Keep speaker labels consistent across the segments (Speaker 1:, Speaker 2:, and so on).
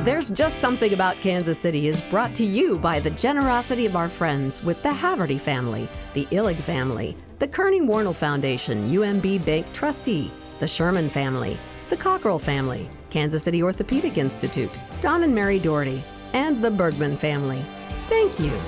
Speaker 1: There's Just Something About Kansas City is brought to you by the generosity of our friends with the Haverty family, the Illig family, the Kearney Warnell Foundation, UMB Bank trustee, the Sherman family, the Cockrell family, Kansas City Orthopedic Institute, Don and Mary Doherty, and the Bergman family. Thank you.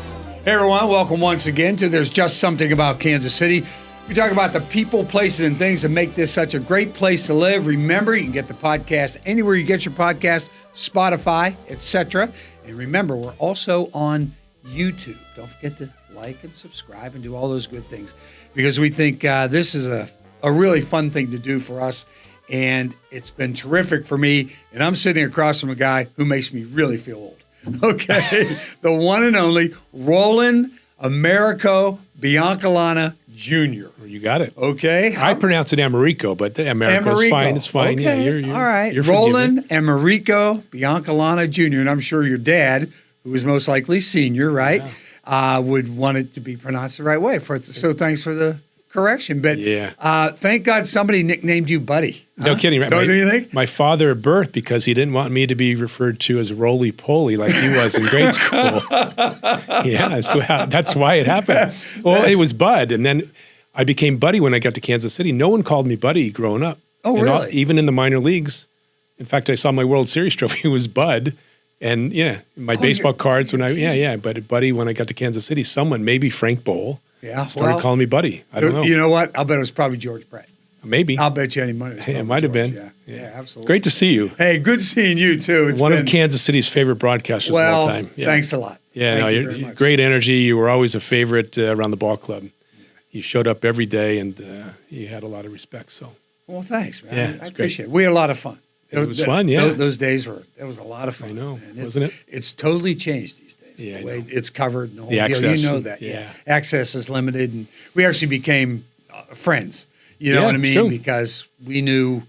Speaker 2: Hey everyone, welcome once again to There's Just Something About Kansas City. We talk about the people, places, and things that make this such a great place to live. Remember, you can get the podcast anywhere you get your podcast, Spotify, etc. And remember, we're also on YouTube. Don't forget to like and subscribe and do all those good things because we think this is a really fun thing to do for us. And it's been terrific for me. And I'm sitting across from a guy who makes me really feel old. Okay, the one and only Roland Americo Biancalana Jr.
Speaker 3: You got it.
Speaker 2: Okay.
Speaker 3: I pronounce it Americo, but Americo's fine. It's fine.
Speaker 2: Okay.
Speaker 3: Yeah, you're
Speaker 2: all right.
Speaker 3: You're
Speaker 2: Roland Americo Biancalana Jr. And I'm sure your dad, who is most likely senior, right, would want it to be pronounced the right way. So thanks for the correction. But thank God somebody nicknamed you Buddy.
Speaker 3: No kidding. Right?
Speaker 2: Don't you think?
Speaker 3: My father at birth, because he didn't want me to be referred to as roly-poly like he was in grade school. Yeah, that's why it happened. Well, it was Bud, and then I became Buddy when I got to Kansas City. No one called me Buddy growing up.
Speaker 2: Oh,
Speaker 3: and
Speaker 2: really?
Speaker 3: Even in the minor leagues. In fact, I saw my World Series trophy was Bud. And my baseball cards but Buddy, when I got to Kansas City, someone, maybe Frank Bowl, started calling me Buddy. I don't know.
Speaker 2: You know what? I'll bet it was probably George Brett.
Speaker 3: Maybe.
Speaker 2: I'll bet you any money.
Speaker 3: It might have been.
Speaker 2: Yeah, absolutely.
Speaker 3: Great to see you.
Speaker 2: Hey, good seeing you too. It's
Speaker 3: one of Kansas City's favorite broadcasters of all time. Yeah.
Speaker 2: Thanks a lot.
Speaker 3: Yeah,
Speaker 2: Thank you
Speaker 3: you're great energy. You were always a favorite around the ball club. You showed up every day, and you had a lot of respect. So,
Speaker 2: well, thanks, man.
Speaker 3: Yeah,
Speaker 2: I appreciate it. We had a lot of fun.
Speaker 3: It was fun, yeah.
Speaker 2: Those days it was a lot of fun.
Speaker 3: I know,
Speaker 2: man.
Speaker 3: wasn't it?
Speaker 2: It's totally changed these days.
Speaker 3: Yeah,
Speaker 2: the way it's covered. And
Speaker 3: the access.
Speaker 2: You know that. Yeah. Access is limited, and we actually became friends. You know what I mean?
Speaker 3: True.
Speaker 2: Because we knew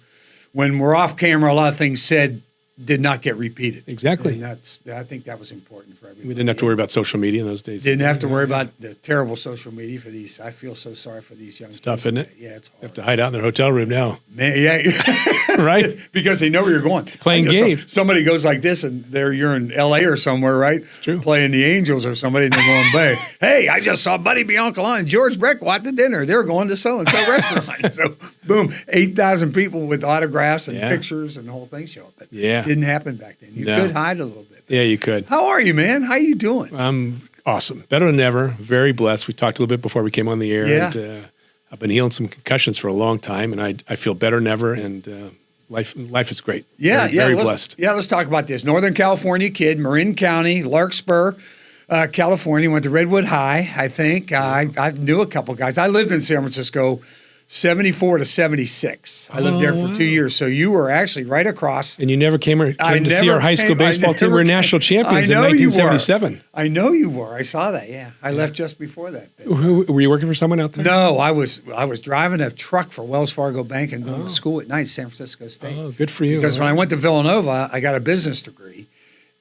Speaker 2: when we're off camera, a lot of things said did not get repeated.
Speaker 3: Exactly.
Speaker 2: And I think that was important for everybody.
Speaker 3: We didn't have to worry about social media in those days.
Speaker 2: Didn't have to worry about the terrible social media for these. I feel so sorry for these young kids.
Speaker 3: Tough, isn't it?
Speaker 2: Yeah, it's hard.
Speaker 3: You have to hide out in their hotel room now.
Speaker 2: Man, yeah.
Speaker 3: Right?
Speaker 2: Because they know where you're going.
Speaker 3: Playing games.
Speaker 2: Somebody goes like this, and you're in L.A. or somewhere, right?
Speaker 3: It's true.
Speaker 2: Playing the Angels or somebody, and they're going, hey, I just saw Buddy Biancalana and George Breck at the dinner. They're going to so-and-so restaurant. So, boom, 8,000 people with autographs and pictures and the whole thing show up. But it didn't happen back then. You could hide a little bit.
Speaker 3: Yeah, you could.
Speaker 2: How are you, man? How you doing?
Speaker 3: I'm awesome. Better than ever. Very blessed. We talked a little bit before we came on the air.
Speaker 2: Yeah.
Speaker 3: And I've been healing some concussions for a long time, and I feel better than ever, and life is great.
Speaker 2: Yeah,
Speaker 3: very blessed.
Speaker 2: Yeah, let's talk about this. Northern California kid, Marin County, Larkspur, California, went to Redwood High, I think. I knew a couple guys. I lived in San Francisco 74 to 76. I lived there for 2 years. So you were actually right across.
Speaker 3: And you never came to see our high school baseball team. We were national champions in 1977.
Speaker 2: I know you were. I saw that, yeah. I left just before that.
Speaker 3: Were you working for someone out there?
Speaker 2: No, I was driving a truck for Wells Fargo Bank and going to school at night, San Francisco State.
Speaker 3: Oh, good for you.
Speaker 2: Because when I went to Villanova, I got a business degree.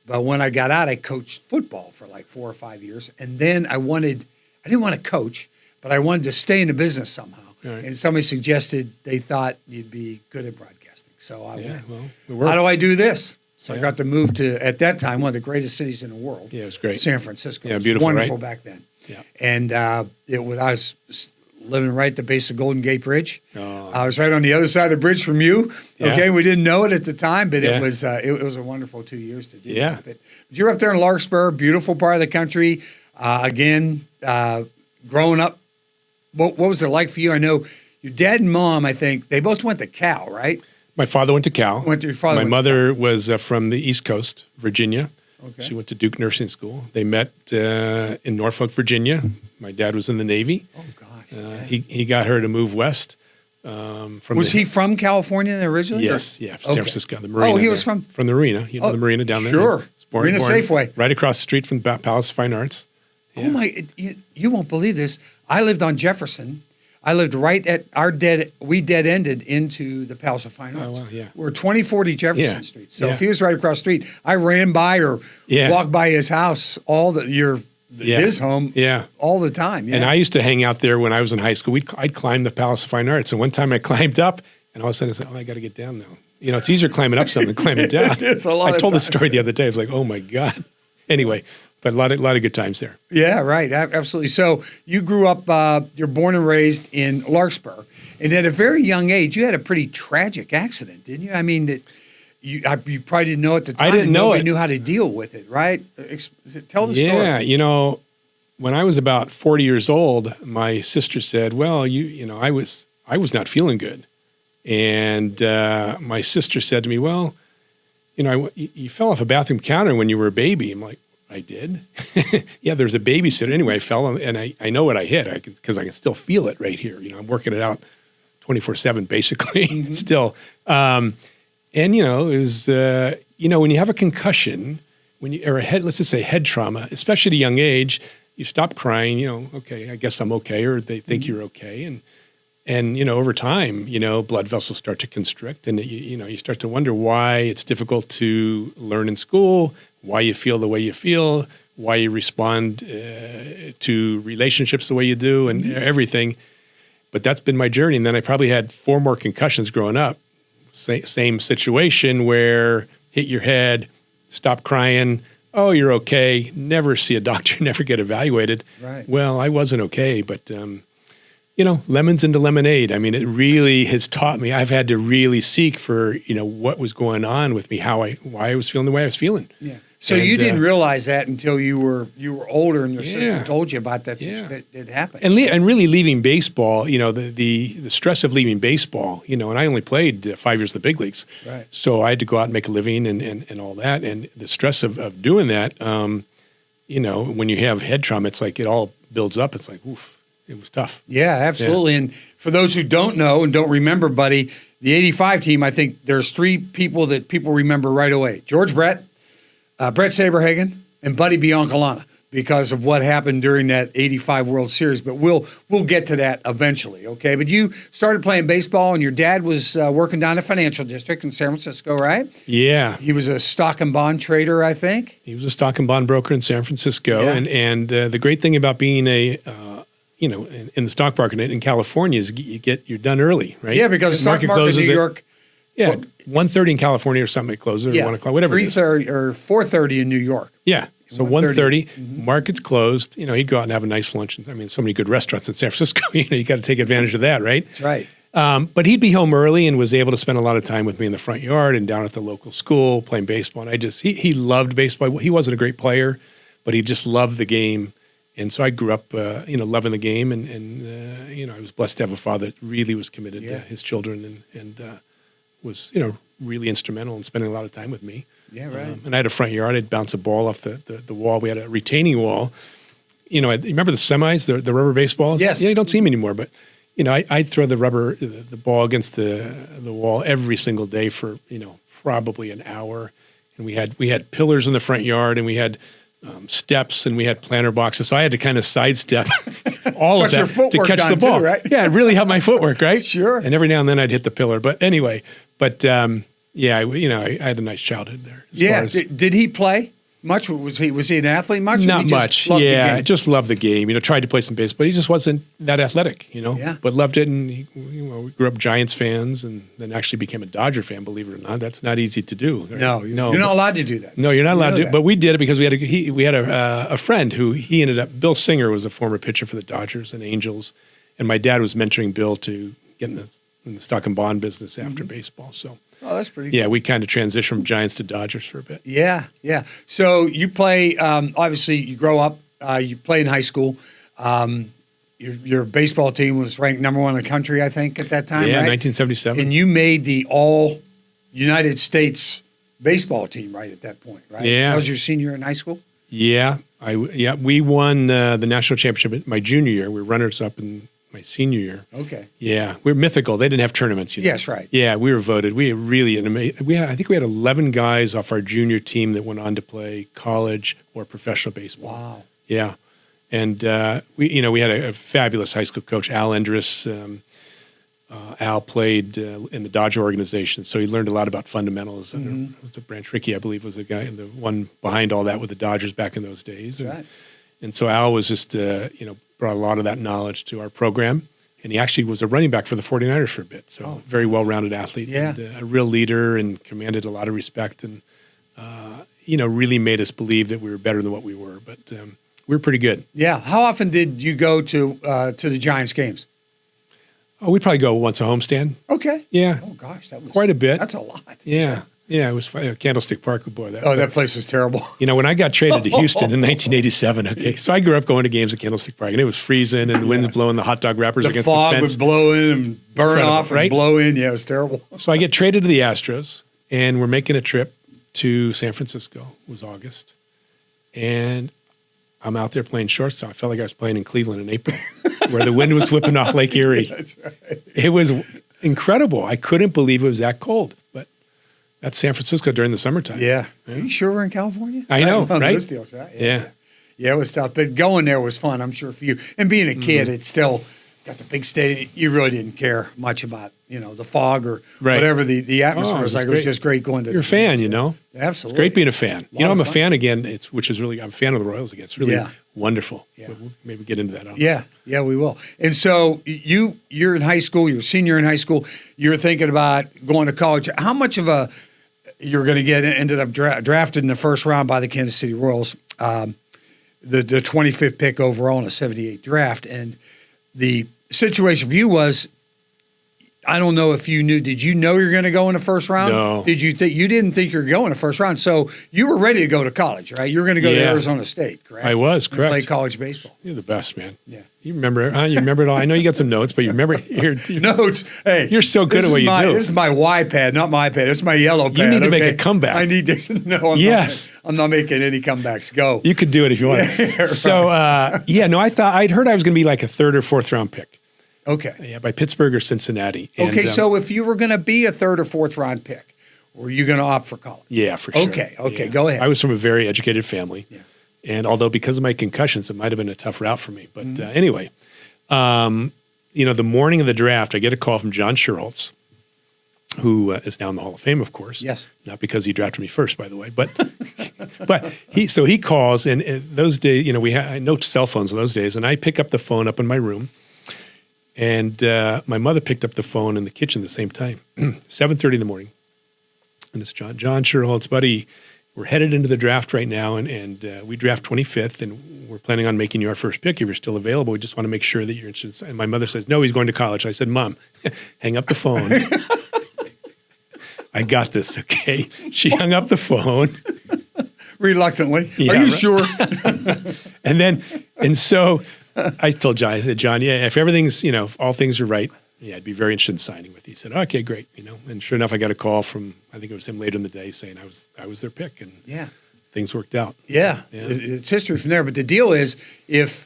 Speaker 2: But when I got out, I coached football for like 4 or 5 years. And then I didn't want to coach, but I wanted to stay in the business somehow. Right. And somebody suggested they thought you'd be good at broadcasting. So I went, how do I do this? So I got to move to, at that time, one of the greatest cities in the world.
Speaker 3: Yeah, it was great.
Speaker 2: San Francisco.
Speaker 3: Yeah,
Speaker 2: it was
Speaker 3: beautiful,
Speaker 2: wonderful
Speaker 3: right?
Speaker 2: back then.
Speaker 3: Yeah.
Speaker 2: And I was living right at the base of Golden Gate Bridge. Oh. I was right on the other side of the bridge from you. Yeah. Okay, we didn't know it at the time, but it was a wonderful 2 years to do that. But you're up there in Larkspur, beautiful part of the country. Growing up, what was it like for you? I know your dad and mom, I think, they both went to Cal, right?
Speaker 3: My father went to Cal. My mother was from the East Coast, Virginia. Okay. She went to Duke Nursing School. They met in Norfolk, Virginia. My dad was in the Navy. Oh, gosh. He got her to move west. Was he from California originally?
Speaker 2: Yes,
Speaker 3: San Francisco, the marina.
Speaker 2: Oh, he was from
Speaker 3: the marina. You know the marina down there?
Speaker 2: Sure. Marina Safeway.
Speaker 3: Right across the street from Palace of Fine Arts. Yeah.
Speaker 2: Oh, my, you won't believe this. I lived on Jefferson. I lived right at we dead-ended into the Palace of Fine Arts.
Speaker 3: Oh, wow, yeah.
Speaker 2: We're 2040 Jefferson Street. So if he was right across the street, I ran by or walked by his house, his home all the time. Yeah.
Speaker 3: And I used to hang out there when I was in high school. I'd climb the Palace of Fine Arts. And one time I climbed up, and all of a sudden I said, I got to get down now. It's easier climbing up something than climbing down.
Speaker 2: It's a lot
Speaker 3: I told
Speaker 2: the
Speaker 3: story the other day. I was like, oh my God. Anyway, but a lot of good times there.
Speaker 2: Yeah, right. Absolutely. So you grew up, you're born and raised in Larkspur. And at a very young age, you had a pretty tragic accident, didn't you? I mean, that you probably didn't know at the time.
Speaker 3: I didn't know
Speaker 2: nobody
Speaker 3: it.
Speaker 2: knew how to deal with it, right? Tell the story.
Speaker 3: Yeah, when I was about 40 years old, my sister said, well, I was not feeling good. And my sister said to me, well, you fell off a bathroom counter when you were a baby. I'm like, I did? Yeah, there's a babysitter. Anyway, I fell, and I know what I hit because I can still feel it right here. I'm working it out 24/7 basically still. And, it was, when you have a concussion, or let's just say head trauma, especially at a young age, you stop crying, okay, I guess I'm okay, or they think you're okay. And over time, blood vessels start to constrict, and you start to wonder why it's difficult to learn in school, why you feel the way you feel, why you respond to relationships the way you do, and everything. But that's been my journey. And then I probably had 4 more concussions growing up. Same situation where hit your head, stop crying. Oh, you're okay. Never see a doctor, never get evaluated.
Speaker 2: Right.
Speaker 3: Well, I wasn't okay, but lemons into lemonade. I mean, it really has taught me. I've had to really seek for, what was going on with me, why I was feeling the way I was feeling.
Speaker 2: Yeah. So you didn't realize that until you were older, and your sister told you about that. That it happened.
Speaker 3: And really leaving baseball, the stress of leaving baseball, and I only played 5 years in the big leagues.
Speaker 2: Right.
Speaker 3: So I had to go out and make a living and all that. And the stress of doing that, when you have head trauma, it's like it all builds up. It's like, oof. It was tough.
Speaker 2: Yeah, absolutely. Yeah. And for those who don't know and don't remember, Buddy, the 85 team, I think there's 3 people that people remember right away. George Brett, Brett Saberhagen, and Buddy Biancalana, because of what happened during that 85 World Series. But we'll get to that eventually, okay? But you started playing baseball, and your dad was working down at Financial District in San Francisco, right?
Speaker 3: Yeah.
Speaker 2: He was a stock and bond trader, I think.
Speaker 3: He was a stock and bond broker in San Francisco. Yeah. And the great thing about being in the stock market in California is you're done early, right?
Speaker 2: Yeah, because the stock market in New York.
Speaker 3: Yeah, 1:30 in California or something. It closes at 1 o'clock, whatever.
Speaker 2: 3:30 or 4:30 in New York.
Speaker 3: Yeah, so 1:30, market's closed. He'd go out and have a nice lunch. So many good restaurants in San Francisco. You got to take advantage of that, right?
Speaker 2: That's right.
Speaker 3: But he'd be home early and was able to spend a lot of time with me in the front yard and down at the local school playing baseball. And he loved baseball. He wasn't a great player, but he just loved the game. And so I grew up, loving the game, and I was blessed to have a father that really was committed to his children and was, really instrumental in spending a lot of time with me.
Speaker 2: Yeah, right.
Speaker 3: And I had a front yard. I'd bounce a ball off the wall. We had a retaining wall. You remember the semis, the rubber baseballs?
Speaker 2: Yes.
Speaker 3: Yeah, you don't see them anymore, but I'd throw the ball against the wall every single day for probably an hour. And we had pillars in the front yard, and we had steps, and we had planter boxes. So I had to kind of sidestep all of that to catch the ball.
Speaker 2: Too, right?
Speaker 3: Yeah, it really helped my footwork, right?
Speaker 2: Sure.
Speaker 3: And every now and then I'd hit the pillar. But anyway, I had a nice childhood there.
Speaker 2: Yeah. Did he play much? Was he an athlete much?
Speaker 3: Not much. Yeah, I just loved the game. Tried to play some baseball, but he just wasn't that athletic.
Speaker 2: Yeah.
Speaker 3: But loved it, and we grew up Giants fans, and then actually became a Dodger fan. Believe it or not, that's not easy to do. Right?
Speaker 2: No, you're not allowed to do that.
Speaker 3: No, you're not allowed to. But we did it because we had a friend who he ended up. Bill Singer was a former pitcher for the Dodgers and Angels, and my dad was mentoring Bill to get in the stock and bond business after baseball. So.
Speaker 2: Oh, that's pretty cool.
Speaker 3: Yeah, we kind of transitioned from Giants to Dodgers for a bit.
Speaker 2: Yeah, yeah. So you play, obviously you grow up, you play in high school. Your baseball team was ranked number 1 in the country, I think, at that time,
Speaker 3: yeah,
Speaker 2: right?
Speaker 3: 1977.
Speaker 2: And you made the all-United States baseball team right at that point, right?
Speaker 3: Yeah.
Speaker 2: That was your senior year in high school?
Speaker 3: Yeah, we won the national championship my junior year. We were runners-up in my senior year.
Speaker 2: Okay.
Speaker 3: Yeah, we were mythical. They didn't have tournaments.
Speaker 2: Yes, right.
Speaker 3: Yeah, we were voted. We really I think we had 11 guys off our junior team that went on to play college or professional baseball.
Speaker 2: Wow.
Speaker 3: Yeah, and we had a fabulous high school coach, Al Endress. Al played in the Dodger organization, so he learned a lot about fundamentals. It was Branch Rickey, I believe, was the guy, the one behind all that with the Dodgers back in those days.
Speaker 2: That's right.
Speaker 3: And so Al was just, brought a lot of that knowledge to our program. And he actually was a running back for the 49ers for a bit. So very well-rounded athlete.
Speaker 2: Yeah.
Speaker 3: And a real leader and commanded a lot of respect and, really made us believe that we were better than what we were. But we were pretty good.
Speaker 2: Yeah. How often did you go to the Giants games?
Speaker 3: Oh, we'd probably go once a homestand.
Speaker 2: Okay.
Speaker 3: Yeah.
Speaker 2: Oh, gosh. That was
Speaker 3: quite a bit.
Speaker 2: That's a lot.
Speaker 3: Yeah. Yeah, it was Candlestick Park. Boy,
Speaker 2: that place was terrible.
Speaker 3: When I got traded to Houston in 1987, so I grew up going to games at Candlestick Park, and it was freezing, and the wind's blowing the hot dog wrappers against the fence.
Speaker 2: The fog would blow in and burn off and blow in. Yeah, it was terrible.
Speaker 3: So I get traded to the Astros, and we're making a trip to San Francisco. It was August, and I'm out there playing shortstop. I felt like I was playing in Cleveland in April, where the wind was whipping off Lake Erie.
Speaker 2: That's right.
Speaker 3: It was incredible. I couldn't believe it was that cold, but that's San Francisco during the summertime.
Speaker 2: Yeah. Are you sure we're in California?
Speaker 3: I know, right?
Speaker 2: Those deals, right?
Speaker 3: Yeah.
Speaker 2: Yeah, it was tough. But going there was fun, I'm sure, for you. And being a kid, it's still got the big stadium. You really didn't care much about, the fog or whatever the atmosphere was like. It was just great going to.
Speaker 3: You're a fan,
Speaker 2: Absolutely.
Speaker 3: It's great being a fan. I'm a fan again, I'm a fan of the Royals again. It's really wonderful.
Speaker 2: Yeah.
Speaker 3: We'll maybe get into that.
Speaker 2: Yeah, we will. And so you're in high school, you're a senior in high school, you're thinking about going to college. How much of you're going to ended up drafted in the first round by the Kansas City Royals, the 25th pick overall in a 78 draft. And the situation for you was, I don't know if you knew, did you know you're going to go in the first round?
Speaker 3: No.
Speaker 2: Did you think, you didn't think you were going in the first round. So you were ready to go to college, right? You were going to go to Arizona State, correct?
Speaker 3: I was, correct.
Speaker 2: Play college baseball.
Speaker 3: You're the best, man.
Speaker 2: Yeah.
Speaker 3: You remember it all. I know you got some notes, but you remember your
Speaker 2: notes. Hey,
Speaker 3: you're so good at what you do.
Speaker 2: This is my Y pad, not my pad. It's my yellow pad.
Speaker 3: You need to make a comeback.
Speaker 2: I need to. No, I'm not making any comebacks. Go.
Speaker 3: You could do it if you want.
Speaker 2: Right.
Speaker 3: So, I'd heard I was going to be like a third or fourth round pick.
Speaker 2: Okay.
Speaker 3: Yeah, by Pittsburgh or Cincinnati.
Speaker 2: Okay, so if you were going to be a third or fourth round pick, were you going to opt for college?
Speaker 3: Yeah, for sure.
Speaker 2: Okay,
Speaker 3: yeah.
Speaker 2: Go ahead.
Speaker 3: I was from a very educated family.
Speaker 2: Yeah.
Speaker 3: And although because of my concussions, it might have been a tough route for me. But anyway, the morning of the draft, I get a call from John Schuerholz, who is now in the Hall of Fame, of course.
Speaker 2: Yes.
Speaker 3: Not because he drafted me first, by the way, but he calls, and those days, we had no cell phones in those days, and I pick up the phone up in my room. And my mother picked up the phone in the kitchen at the same time, 7:30 in the morning. And it's John Schuerholz, buddy, we're headed into the draft right now, and we draft 25th, and we're planning on making you our first pick if you're still available. We just want to make sure that you're interested. And my mother says, no, he's going to college. I said, Mom, hang up the phone. I got this, okay? She hung up the phone.
Speaker 2: Reluctantly.
Speaker 3: Yeah,
Speaker 2: Are you sure?
Speaker 3: and so I told John, I said, John, if everything's, if all things are right, I'd be very interested in signing with you. He said, okay, great. And sure enough, I got a call from, I think it was him later in the day saying I was their pick, and things worked out.
Speaker 2: Yeah. It's history from there. But the deal is, if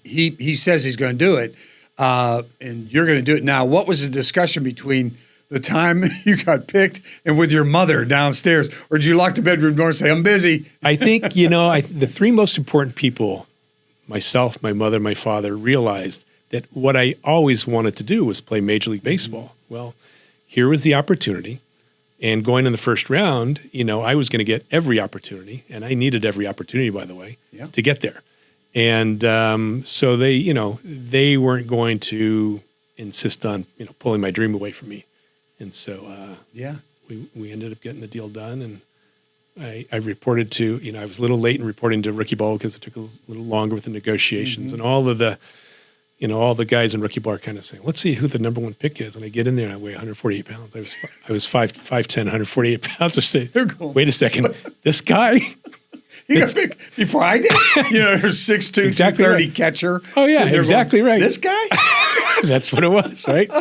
Speaker 2: he says he's going to do it, and you're going to do it now, what was the discussion between the time you got picked and with your mother downstairs? Or did you lock the bedroom door and say, I'm busy?
Speaker 3: I think, the three most important people, myself, my mother, my father, realized that what I always wanted to do was play Major League Baseball. Well, here was the opportunity. And going in the first round, I was going to get every opportunity. And I needed every opportunity, by the way, to get there. And so they weren't going to insist on, pulling my dream away from me. And so, we ended up getting the deal done, and I reported to, I was a little late in reporting to rookie ball because it took a little longer with the negotiations, and all of the, all the guys in rookie ball are kind of saying, let's see who the number one pick is. And I get in there and I weigh 148 pounds. I was 5'10", 148 pounds. I say, wait a second, this guy.
Speaker 2: You got picked before I did. There's 6'2",
Speaker 3: exactly
Speaker 2: 230
Speaker 3: right.
Speaker 2: catcher.
Speaker 3: Oh yeah, exactly right.
Speaker 2: This guy.
Speaker 3: That's what it was, right?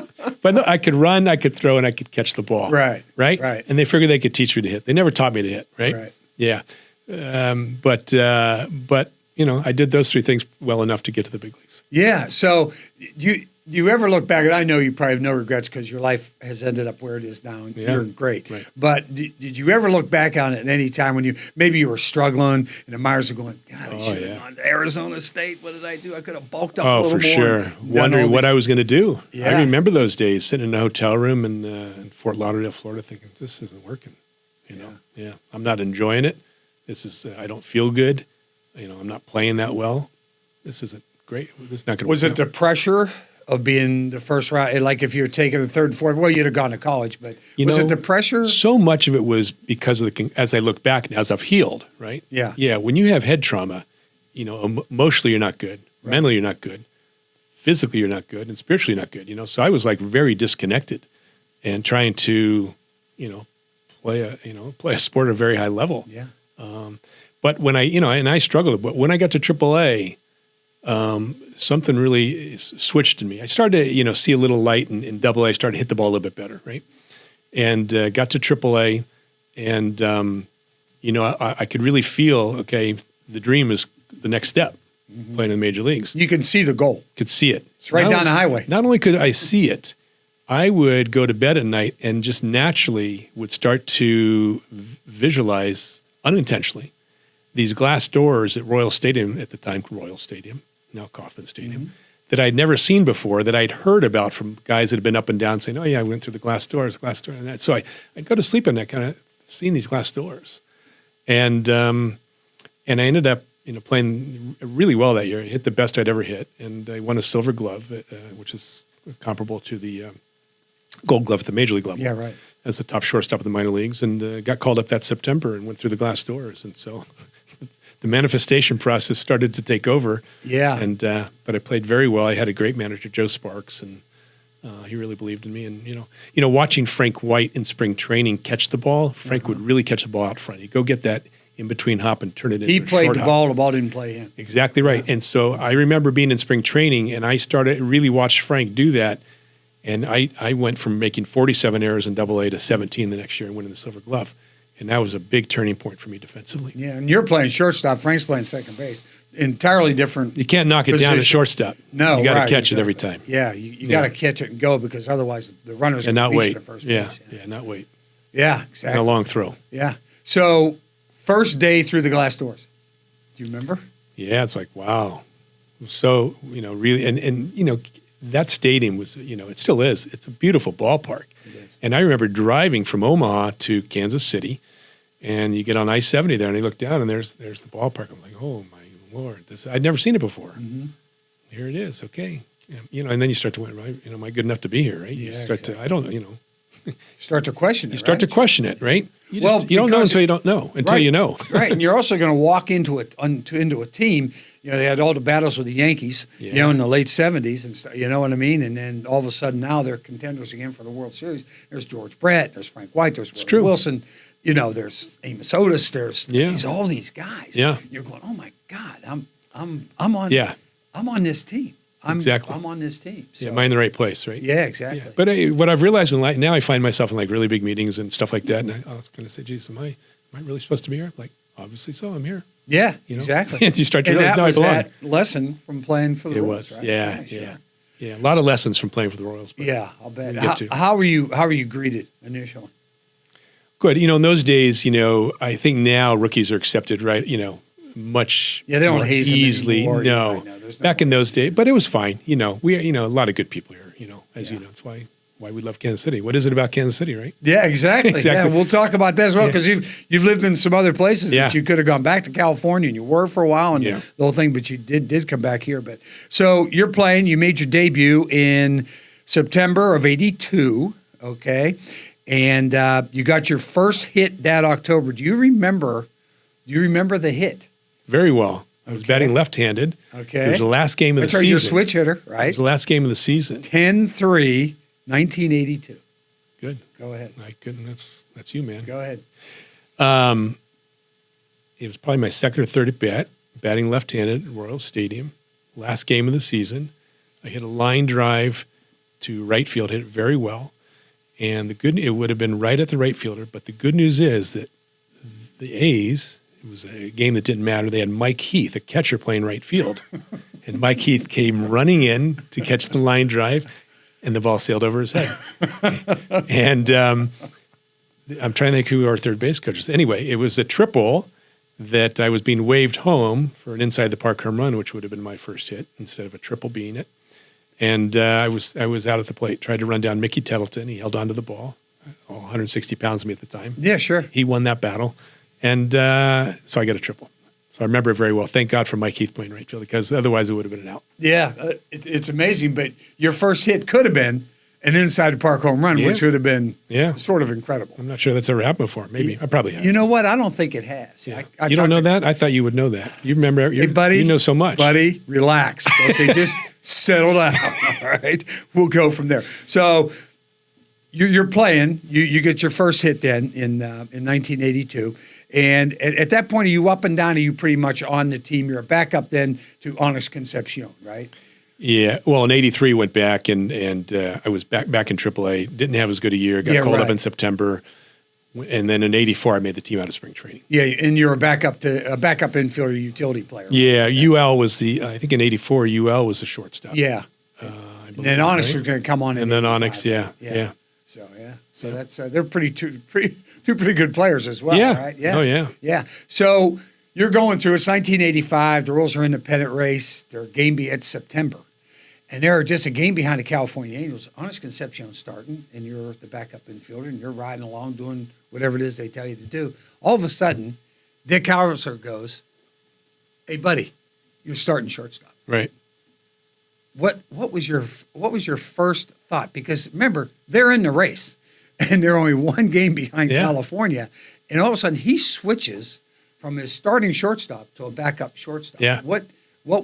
Speaker 3: But no, I could run, I could throw, and I could catch the ball.
Speaker 2: Right.
Speaker 3: And they figured they could teach me to hit. They never taught me to hit, right?
Speaker 2: Right.
Speaker 3: Yeah. But I did those three things well enough to get to the big leagues.
Speaker 2: Yeah. So do you ever look back, and I know you probably have no regrets because your life has ended up where it is now, and you're great.
Speaker 3: Right.
Speaker 2: But did you ever look back on it at any time when you were struggling and the Myers were going, God, I should have gone to Arizona State. What did I do? I could have bulked up a little more.
Speaker 3: Oh, for sure. Wondering what I was going to do. Yeah. I remember those days sitting in a hotel room in Fort Lauderdale, Florida, thinking, this isn't working. Yeah. I'm not enjoying it. This is, I don't feel good. I'm not playing that well. This isn't great. It's not going to.
Speaker 2: Was it the pressure of being the first round? Like if you were taking the third and fourth, well, you'd have gone to college, but was it the pressure?
Speaker 3: So much of it was because of as I look back, as I've healed, right?
Speaker 2: Yeah.
Speaker 3: Yeah. When you have head trauma, emotionally you're not good. Right. Mentally you're not good. Physically you're not good. And spiritually you're not good, So I was like very disconnected and trying to, play a sport at a very high level.
Speaker 2: Yeah.
Speaker 3: But when and I struggled, but when I got to AAA, something really switched in me. I started to, see a little light in AA. I started to hit the ball a little bit better, right? And got to AAA, and I could really feel, okay, the dream is the next step, playing in the major leagues.
Speaker 2: You can see the goal.
Speaker 3: Could see it.
Speaker 2: It's right down the highway.
Speaker 3: Not only could I see it, I would go to bed at night and just naturally would start to visualize, unintentionally, these glass doors at Royal Stadium, at the time Royal Stadium, now Kauffman Stadium, that I'd never seen before, that I'd heard about from guys that had been up and down saying, oh yeah, I went through the glass doors. And that. So I'd go to sleep at night kind of seeing these glass doors. And I ended up playing really well that year. I hit the best I'd ever hit. And I won a Silver Glove, which is comparable to the Gold Glove at the Major League level.
Speaker 2: Yeah, right.
Speaker 3: As the top shortstop of the minor leagues, and got called up that September and went through the glass doors. And so the manifestation process started to take over.
Speaker 2: Yeah.
Speaker 3: And but I played very well. I had a great manager, Joe Sparks, and he really believed in me. And watching Frank White in spring training catch the ball, Frank would really catch the ball out front. He'd go get that in between hop and turn it into a short hop.
Speaker 2: He played the ball didn't play him.
Speaker 3: Exactly right. Yeah. And so I remember being in spring training, and I really watched Frank do that. And I went from making 47 errors in AA to 17 the next year and winning the Silver Glove. And that was a big turning point for me defensively.
Speaker 2: Yeah, and you're playing shortstop. Frank's playing second base. Entirely different.
Speaker 3: You can't knock it down to shortstop.
Speaker 2: No,
Speaker 3: you got to catch it every time.
Speaker 2: Yeah, you got to catch it and go, because otherwise the runner's going to beat you to first base.
Speaker 3: Yeah, not wait.
Speaker 2: Yeah, exactly.
Speaker 3: And a long throw.
Speaker 2: Yeah. So first day through the glass doors. Do you remember?
Speaker 3: Yeah, it's like, wow. So, really, and that stadium was, it still is. It's a beautiful ballpark.
Speaker 2: It is.
Speaker 3: And I remember driving from Omaha to Kansas City, and you get on I-70 there, and you look down, and there's the ballpark. I'm like, oh my Lord, I'd never seen it before. Mm-hmm. Here it is. Okay, and then you start to wonder, right? Am I good enough to be here? Right?
Speaker 2: Yeah,
Speaker 3: you start to, I don't know.
Speaker 2: Start to question it.
Speaker 3: You start to question it, right? You don't know until you don't know, until you know.
Speaker 2: Right, and you're also going to walk into a team. They had all the battles with the Yankees, in the late 70s, and stuff, you know what I mean? And then all of a sudden now they're contenders again for the World Series. There's George Brett, there's Frank White, there's Willie Wilson, there's Amos Otis, there's all these guys.
Speaker 3: Yeah.
Speaker 2: You're going, oh my God, I'm on this team. I'm on this team. So.
Speaker 3: Yeah, am I in the right place, right?
Speaker 2: Yeah, exactly. Yeah.
Speaker 3: But what I've realized in life, now I find myself in like really big meetings and stuff like that, and I was going to say, geez, am I really supposed to be here? Like, obviously so, I'm here.
Speaker 2: Yeah, exactly.
Speaker 3: And you start to realize,
Speaker 2: that was that lesson from playing for the Royals, right?
Speaker 3: Yeah,
Speaker 2: sure.
Speaker 3: Yeah, a lot of lessons from playing for the Royals.
Speaker 2: Yeah, I'll bet. How were you greeted initially?
Speaker 3: Good. In those days, I think now rookies are accepted, right? Much
Speaker 2: they don't haze
Speaker 3: easily.
Speaker 2: Anymore.
Speaker 3: No, back in those days, but it was fine. We a lot of good people here. As you know, it's why we love Kansas City. What is it about Kansas City, right?
Speaker 2: Yeah, exactly. Yeah, we'll talk about that as well, because you've lived in some other places that you could have gone back to California, and you were for a while, and the whole thing, but you did come back here. But so you're playing. You made your debut in September of '82. Okay, and you got your first hit that October. Do you remember the hit?
Speaker 3: Very well. I was batting left-handed.
Speaker 2: Okay.
Speaker 3: It was the last game of the season.
Speaker 2: You're a switch hitter, right?
Speaker 3: It was the last game of the season.
Speaker 2: 10-3, 1982.
Speaker 3: Good.
Speaker 2: Go ahead.
Speaker 3: My goodness, that's you, man.
Speaker 2: Go ahead.
Speaker 3: It was probably my second or third at bat, batting left-handed at Royal Stadium. Last game of the season. I hit a line drive to right field, hit it very well. And it would have been right at the right fielder, but the good news is that the A's, it was a game that didn't matter. They had Mike Heath, a catcher, playing right field. And Mike Heath came running in to catch the line drive, and the ball sailed over his head. And I'm trying to think who our third base coach is. Anyway, it was a triple that I was being waved home for an inside the park home run, which would have been my first hit instead of a triple being it. And I was out at the plate, tried to run down Mickey Tettleton. He held onto the ball, all 160 pounds of me at the time.
Speaker 2: Yeah, sure.
Speaker 3: He won that battle. And so I got a triple. So I remember it very well. Thank God for Mike Heath playing right field, because otherwise it would have been an out.
Speaker 2: Yeah, it's amazing. But your first hit could have been an inside the park home run, which would have been sort of incredible.
Speaker 3: I'm not sure that's ever happened before. Maybe. I probably have.
Speaker 2: You know what? I don't think it has.
Speaker 3: Yeah. You don't know that? I thought you would know that. You remember.
Speaker 2: Hey, buddy.
Speaker 3: You know so much.
Speaker 2: Buddy, relax. Okay, just settle down. All right? We'll go from there. So you're playing. You get your first hit then in 1982. And at that point, are you up and down? Are you pretty much on the team? You're a backup then to Onyx Concepcion, right?
Speaker 3: Yeah. Well, in '83, went back and I was back in AAA. Didn't have as good a year. Got called up in September, and then in '84, I made the team out of spring training.
Speaker 2: Yeah, and you're a backup infielder, utility player. Right?
Speaker 3: Yeah. UL was I think in '84, UL was the shortstop.
Speaker 2: Yeah. And then Onyx was going to come on.
Speaker 3: And then Onyx, yeah.
Speaker 2: So that's they're two pretty good players as well, right?
Speaker 3: Yeah. Oh, yeah.
Speaker 2: Yeah. So you're going through, it's 1985. The Royals are independent race. They're it's September. And they're just a game behind the California Angels. Onyx Concepcion starting, and you're the backup infielder, and you're riding along doing whatever it is they tell you to do. All of a sudden, Dick Howser goes, "Hey, buddy, you're starting shortstop."
Speaker 3: Right.
Speaker 2: What was your first thought? Because remember, they're in the race, and they're only one game behind California, and all of a sudden he switches from his starting shortstop to a backup shortstop.
Speaker 3: Yeah.
Speaker 2: What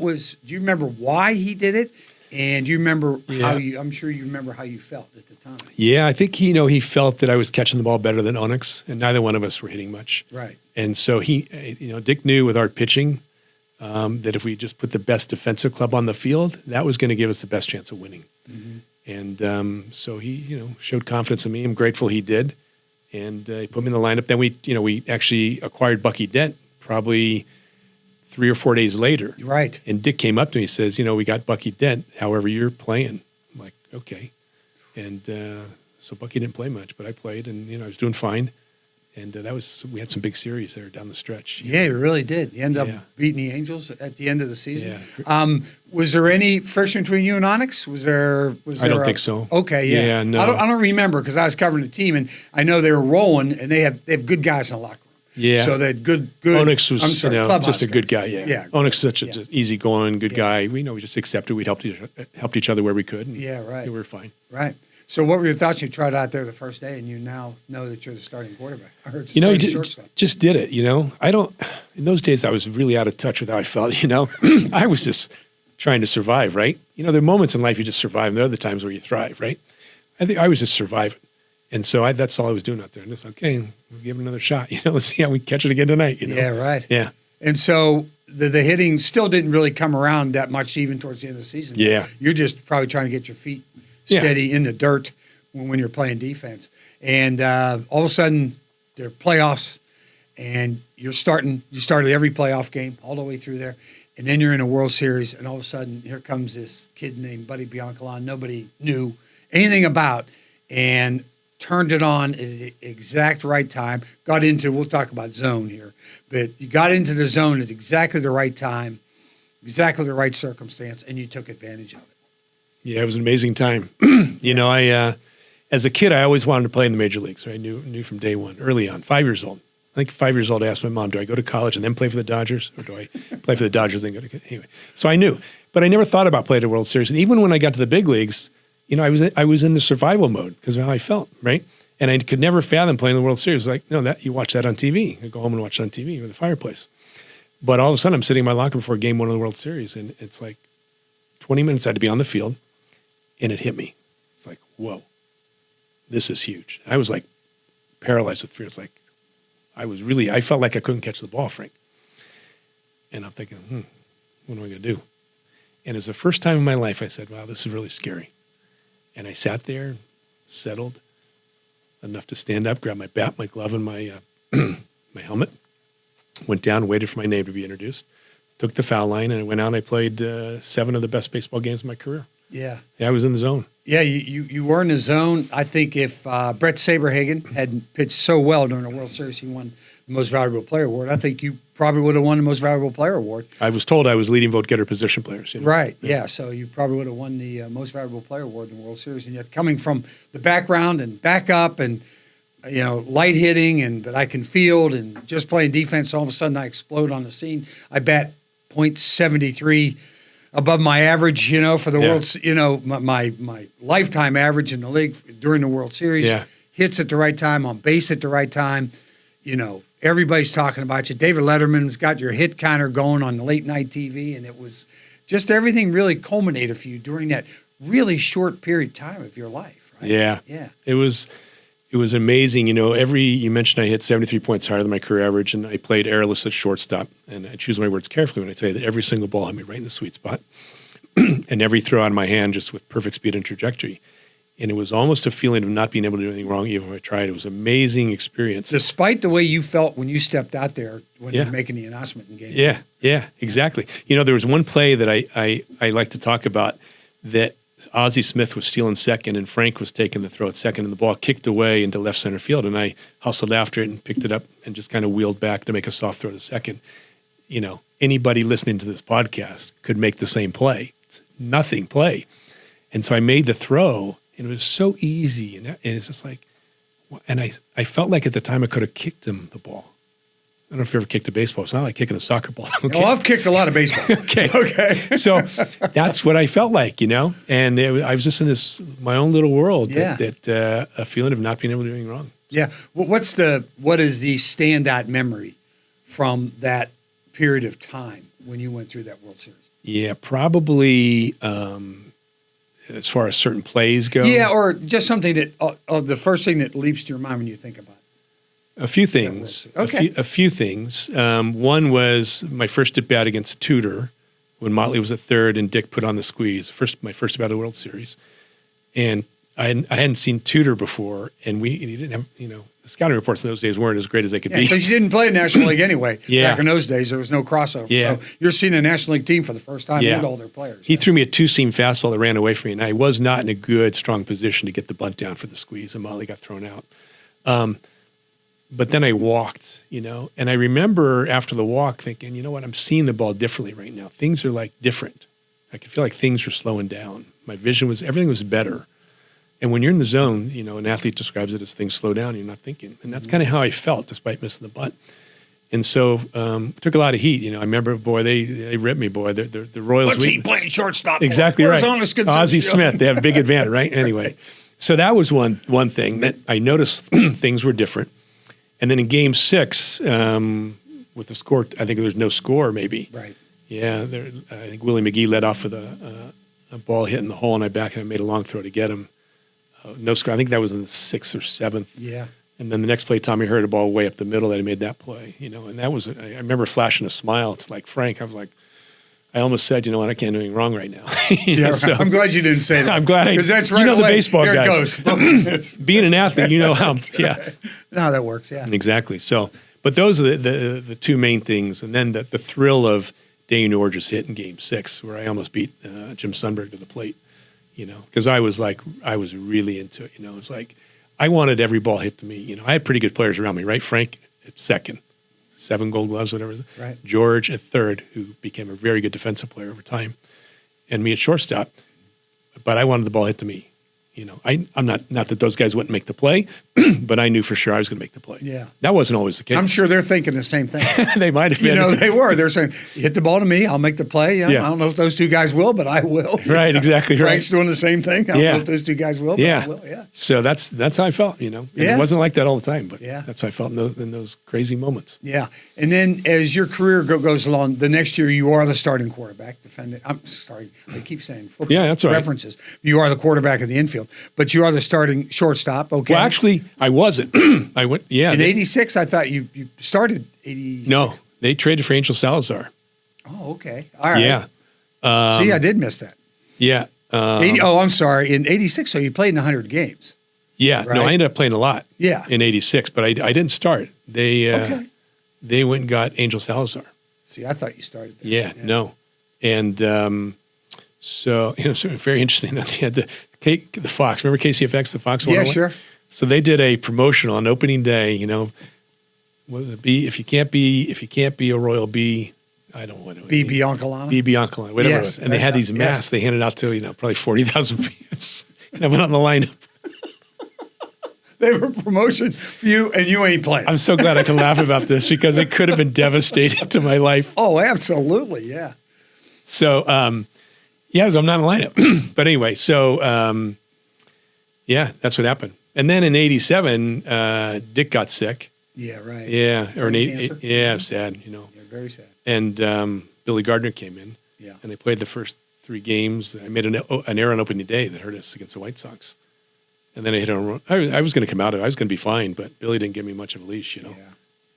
Speaker 2: was? Do you remember why he did it? And do you remember how I'm sure you remember how you felt at the time.
Speaker 3: Yeah, I think he felt that I was catching the ball better than Onyx, and neither one of us were hitting much.
Speaker 2: Right.
Speaker 3: And so Dick knew with our pitching that if we just put the best defensive club on the field, that was going to give us the best chance of winning. Mm-hmm. And so he, showed confidence in me. I'm grateful he did, and he put me in the lineup. Then we actually acquired Bucky Dent probably 3 or 4 days later.
Speaker 2: Right.
Speaker 3: And Dick came up to me and says, we got Bucky Dent. However, you're playing. I'm like, okay. And so Bucky didn't play much, but I played, and I was doing fine. And we had some big series there down the stretch.
Speaker 2: Yeah, you really did. You ended up beating the Angels at the end of the season. Yeah. Was there any friction between you and Onyx? Was there
Speaker 3: I don't think so.
Speaker 2: Okay, yeah.
Speaker 3: Yeah, no.
Speaker 2: I don't remember because I was covering the team, and I know they were rolling, and they have good guys in the locker room.
Speaker 3: Yeah.
Speaker 2: So they had good.
Speaker 3: Onyx was just a good guy. Yeah. Onyx is such an easygoing, good guy. We just accepted. We helped each other where we could. And
Speaker 2: right.
Speaker 3: We were fine.
Speaker 2: Right. So what were your thoughts? You tried out there the first day, and you now know that you're the starting quarterback. I heard
Speaker 3: you just did it. I don't. In those days, I was really out of touch with how I felt. I was just trying to survive. Right. There are moments in life you just survive, and there are other times where you thrive. Right. I think I was just surviving. And so that's all I was doing out there. And it's okay, we'll give it another shot. Let's see how we catch it again tonight.
Speaker 2: Yeah, right.
Speaker 3: Yeah.
Speaker 2: And so the hitting still didn't really come around that much even towards the end of the season.
Speaker 3: Yeah.
Speaker 2: You're just probably trying to get your feet steady in the dirt when you're playing defense. And all of a sudden, there are playoffs, and you started every playoff game all the way through there. And then you're in a World Series, and all of a sudden, here comes this kid named Buddy Biancalana nobody knew anything about, and turned it on at the exact right time, we'll talk about zone here, but you got into the zone at exactly the right time, exactly the right circumstance, and you took advantage of it.
Speaker 3: Yeah, it was an amazing time. I, as a kid, I always wanted to play in the major leagues. So I knew from day one, early on, 5 years old. I think 5 years old, I asked my mom, do I go to college and then play for the Dodgers? Or do I play for the Dodgers and then go to – anyway. So I knew. But I never thought about playing a World Series. And even when I got to the big leagues – I was in the survival mode because of how I felt, right? And I could never fathom playing the World Series. Like, you watch that on TV. I go home and watch it on TV with the fireplace. But all of a sudden, I'm sitting in my locker before Game 1 of the World Series, and it's like 20 minutes I had to be on the field, and it hit me. It's like, whoa, this is huge. I was like paralyzed with fear. It's like I felt like I couldn't catch the ball, Frank. And I'm thinking, what am I going to do? And it's the first time in my life I said, wow, this is really scary. And I sat there, settled enough to stand up, grab my bat, my glove, and my my helmet. Went down, waited for my name to be introduced. Took the foul line, and I went out and I played 7 of the best baseball games of my career.
Speaker 2: Yeah.
Speaker 3: Yeah, I was in the zone.
Speaker 2: Yeah, you were in the zone. I think if Brett Saberhagen hadn't pitched so well during the World Series, he won the Most Valuable Player Award. I think you probably would have won the Most Valuable Player Award.
Speaker 3: I was told I was leading vote getter position players.
Speaker 2: Right, yeah. So you probably would have won the Most Valuable Player Award in the World Series. And yet coming from the background and back up and light hitting, but I can field and just playing defense. All of a sudden, I explode on the scene. I bat .73 above my average, for the World's, my lifetime average in the league during the World Series.
Speaker 3: Yeah.
Speaker 2: Hits at the right time, on base at the right time. Everybody's talking about you. David Letterman's got your hit counter going on the late night TV, and it was just everything really culminated for you during that really short period of time of your life, right?
Speaker 3: Yeah.
Speaker 2: Yeah.
Speaker 3: It was amazing. You mentioned I hit 73 points higher than my career average, and I played airless at shortstop. And I choose my words carefully when I tell you that every single ball hit me right in the sweet spot, and every throw out of my hand just with perfect speed and trajectory. And it was almost a feeling of not being able to do anything wrong, even when I tried. It was an amazing experience.
Speaker 2: Despite the way you felt when you stepped out there when you were making the announcement in game.
Speaker 3: Yeah, exactly. There was one play that I like to talk about that Ozzie Smith was stealing second and Frank was taking the throw at second, and the ball kicked away into left center field, and I hustled after it and picked it up and just kind of wheeled back to make a soft throw to second. Anybody listening to this podcast could make the same play. It's nothing play. And so I made the throw, and it was so easy, and it's just like, and I felt like at the time I could have kicked him the ball. I don't know if you ever kicked a baseball. It's not like kicking a soccer ball. Okay.
Speaker 2: Well, I've kicked a lot of baseball.
Speaker 3: Okay. So that's what I felt like, and I was just in my own little world that a feeling of not being able to do anything wrong.
Speaker 2: Yeah. Well, what is the standout memory from that period of time when you went through that World Series?
Speaker 3: Yeah, probably as far as certain plays go.
Speaker 2: Yeah, or just something that the first thing that leaps to your mind when you think about it.
Speaker 3: A few things.
Speaker 2: Okay.
Speaker 3: A few things. One was my first at bat against Tudor when Motley was at third and Dick put on the squeeze. My first at bat of the World Series, and I hadn't seen Tudor before, and he didn't have the scouting reports in those days weren't as great as they could be.
Speaker 2: Because you didn't play in National League anyway.
Speaker 3: Yeah.
Speaker 2: Back in those days, there was no crossover.
Speaker 3: Yeah.
Speaker 2: So you're seeing a National League team for the first time with all their players.
Speaker 3: He threw me a two-seam fastball that ran away from me, and I was not in a good, strong position to get the bunt down for the squeeze, and Motley got thrown out. But then I walked, and I remember after the walk thinking, you know what, I'm seeing the ball differently right now. Things are like different. I could feel like things were slowing down. My vision everything was better. And when you're in the zone, an athlete describes it as things slow down, you're not thinking. And that's kind of how I felt despite missing the bunt. And so it took a lot of heat. I remember, boy, they ripped me, boy. The Royals.
Speaker 2: What's he playing shortstop?
Speaker 3: Exactly right. Ozzie Smith. They have a big advantage, right?
Speaker 2: Right.
Speaker 3: Anyway, so that was one thing that I noticed things were different. And then in Game 6, with the score, I think there was no score, maybe.
Speaker 2: Right.
Speaker 3: Yeah, I think Willie McGee led off with a ball hit in the hole, and I back and I made a long throw to get him. No score. I think that was in the 6th or 7th.
Speaker 2: Yeah.
Speaker 3: And then the next play, Tommy Hurd a ball way up the middle that I made that play. And that was, I remember flashing a smile to like Frank. I was like, I almost said, you know what, I can't do anything wrong right now.
Speaker 2: So, I'm glad you didn't say that.
Speaker 3: I'm glad
Speaker 2: because that's right.
Speaker 3: The
Speaker 2: away.
Speaker 3: baseball
Speaker 2: Here
Speaker 3: guys.
Speaker 2: It goes.
Speaker 3: Being an athlete, how
Speaker 2: how that works. Yeah,
Speaker 3: exactly. So, but those are the two main things, and then the thrill of Dane Orge's hit in Game 6, where I almost beat Jim Sundberg to the plate. Because I was really into it. It's like I wanted every ball hit to me. I had pretty good players around me, right? Frank at second. 7 Gold Gloves, whatever.
Speaker 2: Right.
Speaker 3: George at third, who became a very good defensive player over time, and me at shortstop. But I wanted the ball hit to me. I'm not that those guys wouldn't make the play, but I knew for sure I was going to make the play.
Speaker 2: Yeah.
Speaker 3: That wasn't always the case.
Speaker 2: I'm sure they're thinking the same thing.
Speaker 3: They might have been.
Speaker 2: They were. They're saying, hit the ball to me, I'll make the play. Yeah. I don't know if those two guys will, but I will.
Speaker 3: Right, exactly right.
Speaker 2: Frank's doing the same thing. I don't know if those two guys will, but I will. Yeah.
Speaker 3: So that's how I felt, And it wasn't like that all the time, but that's how I felt in those crazy moments.
Speaker 2: Yeah. And then as your career goes along, the next year you are the starting quarterback, defending. I'm sorry, I keep saying football
Speaker 3: that's all right.
Speaker 2: references. You are the quarterback of the infield, but you are the starting shortstop. Okay.
Speaker 3: Well, actually, I wasn't. I went. Yeah.
Speaker 2: In '86, I thought you started '86.
Speaker 3: No, they traded for Angel Salazar.
Speaker 2: Oh, okay. All right.
Speaker 3: Yeah.
Speaker 2: See, I did miss that.
Speaker 3: Yeah.
Speaker 2: I'm sorry. In '86, so you played in 100 games.
Speaker 3: Yeah.
Speaker 2: Right?
Speaker 3: No, I ended up playing a lot.
Speaker 2: Yeah.
Speaker 3: In '86, but I didn't start. They went and got Angel Salazar.
Speaker 2: See, I thought you started there.
Speaker 3: Yeah. No. And so very interesting that they had the Fox. Remember KCFX, the Fox 101?
Speaker 2: Yeah, sure.
Speaker 3: So they did a promotion on opening day. What would it be? If you can't be a Royal B, I don't know what it would be.
Speaker 2: Biancalana.
Speaker 3: Biancalana, whatever.
Speaker 2: Yes,
Speaker 3: and they had these masks they handed out to probably 40,000 fans. And I went on the lineup.
Speaker 2: They were promotion for you, and you ain't playing.
Speaker 3: I'm so glad I can laugh about this because it could have been devastating to my life.
Speaker 2: Oh, absolutely, yeah.
Speaker 3: So, yeah, I'm not in the lineup. But anyway, so, yeah, that's what happened. And then in 87, Dick got sick.
Speaker 2: Yeah, right.
Speaker 3: Yeah, or in
Speaker 2: cancer.
Speaker 3: Sad, you know.
Speaker 2: Yeah, very sad.
Speaker 3: And Billy Gardner came in.
Speaker 2: Yeah.
Speaker 3: And they played the first 3 games. I made an error on opening day that hurt us against the White Sox. And then I hit a run. I was going to come out of it. I was going to be fine, but Billy didn't give me much of a leash, you know.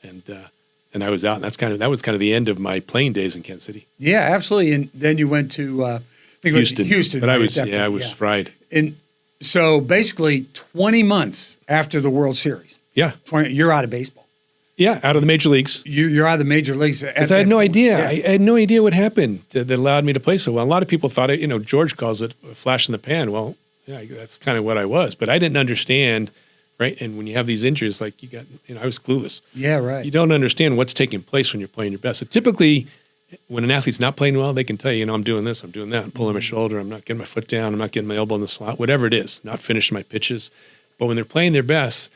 Speaker 3: Yeah. And I was out. And that was kind of the end of my playing days in Kansas City.
Speaker 2: Yeah, absolutely. And then you went to Houston.
Speaker 3: But I was fried.
Speaker 2: And so basically 20 months after the World Series.
Speaker 3: Yeah.
Speaker 2: You're out of baseball.
Speaker 3: Yeah, out of the major leagues.
Speaker 2: You're out of the major leagues.
Speaker 3: Because I had no idea. Yeah. I had no idea what happened that allowed me to play so well. A lot of people thought it, you know, George calls it a flash in the pan. Well, yeah, that's kind of what I was. But I didn't understand, right? And when you have these injuries, like I was clueless.
Speaker 2: Yeah, right.
Speaker 3: You don't understand what's taking place when you're playing your best. So typically, when an athlete's not playing well, they can tell you, I'm doing this, I'm doing that, I'm pulling my shoulder, I'm not getting my foot down, I'm not getting my elbow in the slot, whatever it is, not finishing my pitches. But when they're playing their best,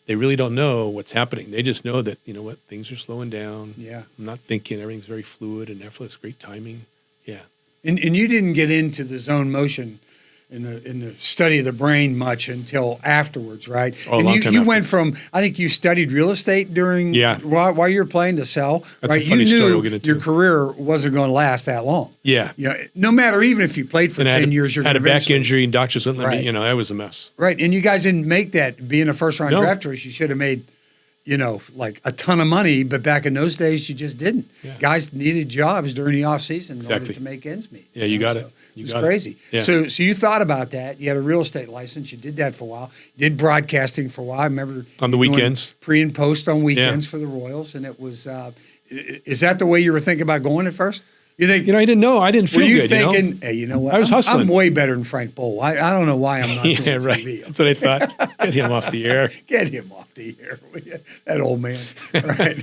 Speaker 3: they really don't know what's happening. They just know that, things are slowing down.
Speaker 2: Yeah.
Speaker 3: I'm not thinking, everything's very fluid and effortless, great timing. Yeah.
Speaker 2: And you didn't get into the zone motion in the study of the brain much until afterwards, right?
Speaker 3: Oh,
Speaker 2: and
Speaker 3: a long time
Speaker 2: you
Speaker 3: after.
Speaker 2: went from, I think you studied real estate while you were playing to sell.
Speaker 3: That's
Speaker 2: right?
Speaker 3: a funny story we'll get into.
Speaker 2: Your career wasn't going to last that long.
Speaker 3: Yeah.
Speaker 2: No matter, even if you played for 10 years, you're going to
Speaker 3: had a back injury and doctors wouldn't let me, that was a mess.
Speaker 2: Right. And you guys didn't make that. Being a first-round draft choice, you should have made like a ton of money, but back in those days, you just didn't. Yeah. Guys needed jobs during the off season in order to make ends meet.
Speaker 3: Yeah, you got it.
Speaker 2: It's crazy.
Speaker 3: Yeah.
Speaker 2: So you thought about that. You had a real estate license. You did that for a while. You did broadcasting for a while. I remember
Speaker 3: on the weekends,
Speaker 2: pre and post on weekends for the Royals, and it was. Is that the way you were thinking about going at first? You think?
Speaker 3: I didn't know. I didn't feel good.
Speaker 2: Were you thinking, hey, you know what?
Speaker 3: I was hustling.
Speaker 2: I'm way better than Frank Bowl. I don't know why I'm not doing
Speaker 3: TV.
Speaker 2: Right.
Speaker 3: That's what I thought. Get him off the air.
Speaker 2: Get him off the air. That old man. Right.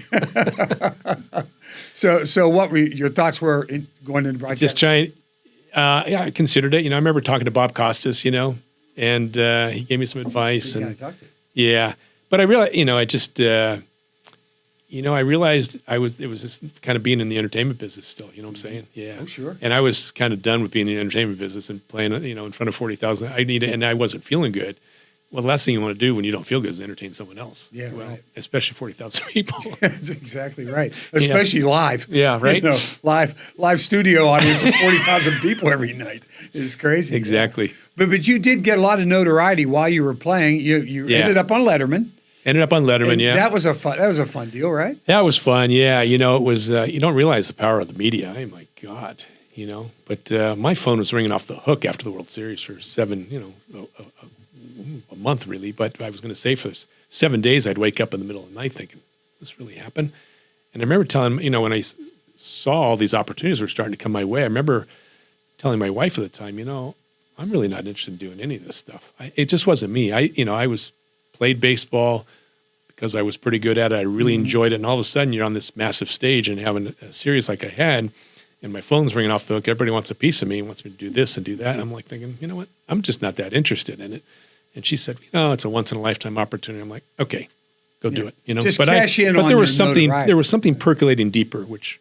Speaker 2: So what were your thoughts were going into broadcasting?
Speaker 3: Just trying. I considered it. I remember talking to Bob Costas, and he gave me some advice.
Speaker 2: Good guy to talk to.
Speaker 3: Yeah, but I realized, I realized it was just kind of being in the entertainment business still, you know what I'm saying? Yeah.
Speaker 2: Oh, sure.
Speaker 3: And I was kind of done with being in the entertainment business and playing, in front of 40,000. And I wasn't feeling good. Well, the last thing you want to do when you don't feel good is entertain someone else.
Speaker 2: Yeah, right.
Speaker 3: Especially 40,000 people.
Speaker 2: That's exactly right. Especially live.
Speaker 3: Yeah, right.
Speaker 2: Live studio audience of 40,000 people every night is crazy.
Speaker 3: Exactly.
Speaker 2: Yeah. But you did get a lot of notoriety while you were playing. You ended up on Letterman.
Speaker 3: Ended up on Letterman, yeah.
Speaker 2: That was a fun deal, right?
Speaker 3: That was fun, yeah. It was, you don't realize the power of the media. Oh, my God, But my phone was ringing off the hook after the World Series for a month, really. But I was going to say for 7 days, I'd wake up in the middle of the night thinking, this really happened? And I remember telling, when I saw all these opportunities were starting to come my way, I remember telling my wife at the time, I'm really not interested in doing any of this stuff. It just wasn't me. I played baseball because I was pretty good at it. I really enjoyed it. And all of a sudden, you're on this massive stage and having a series like I had, and my phone's ringing off the hook. Everybody wants a piece of me, wants me to do this and do that. And I'm like thinking, you know what? I'm just not that interested in it. And she said, it's a once-in-a-lifetime opportunity. I'm like, okay, go do it.
Speaker 2: Just cash in on
Speaker 3: there was something.
Speaker 2: notoriety.
Speaker 3: There was something percolating deeper, which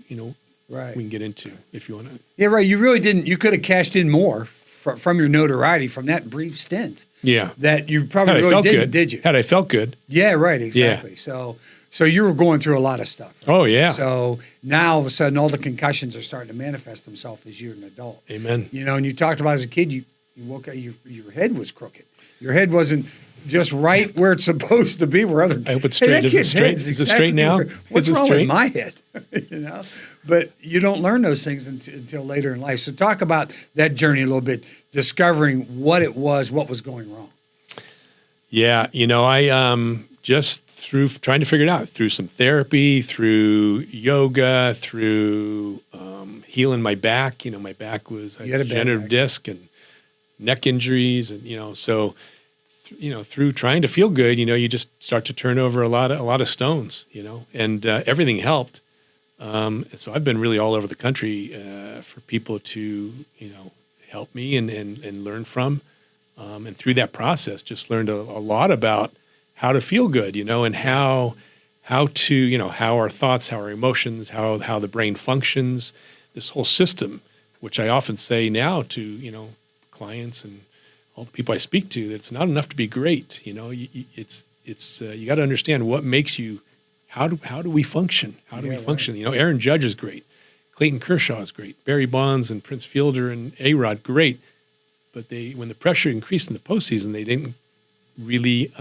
Speaker 2: right.
Speaker 3: we can get into if you want to.
Speaker 2: Yeah, right. You really didn't. You could have cashed in more from your notoriety from that brief stint.
Speaker 3: Yeah,
Speaker 2: that you probably really didn't, did you?
Speaker 3: Had I felt good.
Speaker 2: Yeah, right. Exactly. Yeah. So you were going through a lot of stuff. Right?
Speaker 3: Oh yeah.
Speaker 2: So now all of a sudden, all the concussions are starting to manifest themselves as you're an adult.
Speaker 3: Amen.
Speaker 2: And you talked about as a kid, you woke up, your head was crooked. Your head wasn't just right where it's supposed to be. Where other
Speaker 3: I hope it's straight. Is it straight now?
Speaker 2: What's wrong with my head? But you don't learn those things until later in life. So talk about that journey a little bit, discovering what it was, what was going wrong.
Speaker 3: Yeah, I just through trying to figure it out, through some therapy, through yoga, through healing my back. My back was a degenerative disc and neck injuries, and so through trying to feel good, you just start to turn over a lot of stones, and everything helped. And so I've been really all over the country for people to help me and learn from, and through that process, just learned a lot about how to feel good, and how to, how our thoughts, how our emotions, how the brain functions, this whole system, which I often say now to, clients and all the people I speak to, that it's not enough to be great. It's you got to understand what makes you, how do we function? How do we function? Aaron Judge is great. Clayton Kershaw is great. Barry Bonds and Prince Fielder and A-Rod, great. But when the pressure increased in the postseason, they didn't really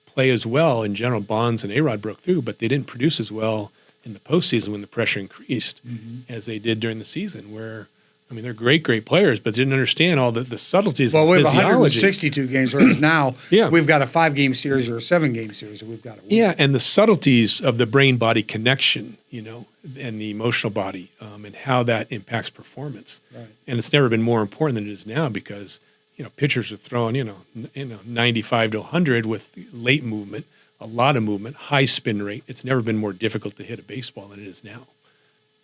Speaker 3: play as well. In general, Bonds and A-Rod broke through, but they didn't produce as well in the postseason when the pressure increased as they did during the season, where, they're great players, but didn't understand all the subtleties of physiology.
Speaker 2: Well, we have 162 games, whereas now we've got a 5-game series or a 7-game series that we've got to win.
Speaker 3: Yeah, and the subtleties of the brain-body connection, and the emotional body, and how that impacts performance.
Speaker 2: Right.
Speaker 3: And it's never been more important than it is now because, pitchers are throwing, 95 to 100 with late movement, a lot of movement, high spin rate. It's never been more difficult to hit a baseball than it is now.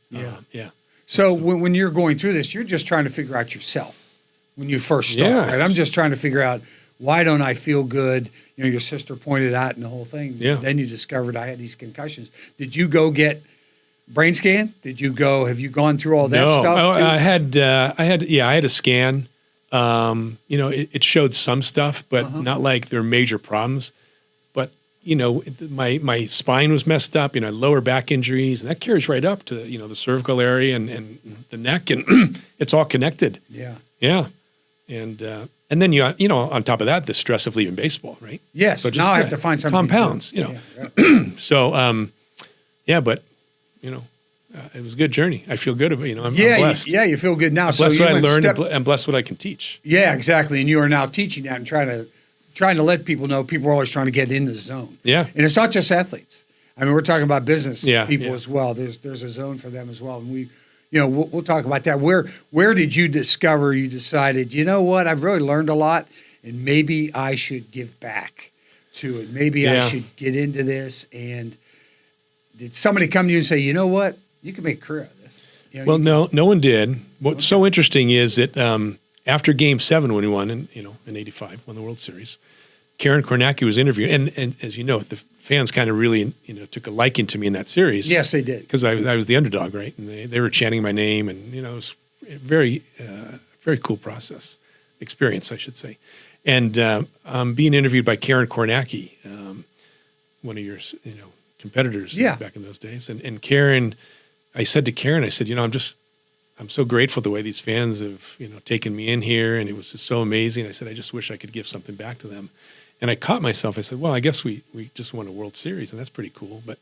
Speaker 2: Yeah. So when you're going through this, you're just trying to figure out yourself when you first start, right? I'm just trying to figure out, why don't I feel good? Your sister pointed out in the whole thing.
Speaker 3: Yeah.
Speaker 2: Then you discovered I had these concussions. Did you go get brain scan? Have you gone through all that stuff?
Speaker 3: No,
Speaker 2: too?
Speaker 3: I had a scan. It showed some stuff, but not like their major problems. But, my spine was messed up, lower back injuries, and that carries right up to, the cervical area and the neck, and it's all connected.
Speaker 2: Yeah.
Speaker 3: Yeah. And then on top of that, the stress of leaving baseball, right?
Speaker 2: Yes. So now I have to find something.
Speaker 3: Compounds, So, but, it was a good journey. I feel good about it. I'm blessed.
Speaker 2: You feel good now.
Speaker 3: I'm blessed what I learned and blessed what I can teach.
Speaker 2: Yeah, exactly. And you are now teaching that and trying to let people know. People are always trying to get in the zone.
Speaker 3: Yeah.
Speaker 2: And it's not just athletes. We're talking about business people as well. There's a zone for them as well. And we'll talk about that. Where did you discover, you decided, what, I've really learned a lot and maybe I should give back to it. Maybe I should get into this. And did somebody come to you and say, you know what? You can make a career out of this.
Speaker 3: Well, no one did. What's so interesting is that after Game 7, when we won in '85, won the World Series, Karen Kornacki was interviewed, and as you know, the fans kind of really took a liking to me in that series.
Speaker 2: Yes, they did,
Speaker 3: because I was the underdog, right? And they were chanting my name, and it was a very very cool experience, I should say. And I'm being interviewed by Karen Kornacki, one of your competitors back in those days, and Karen. I said to Karen, I'm so grateful the way these fans have, taken me in here, and it was just so amazing. I said, I just wish I could give something back to them. And I caught myself. I said, well, I guess we just won a World Series, and that's pretty cool. But,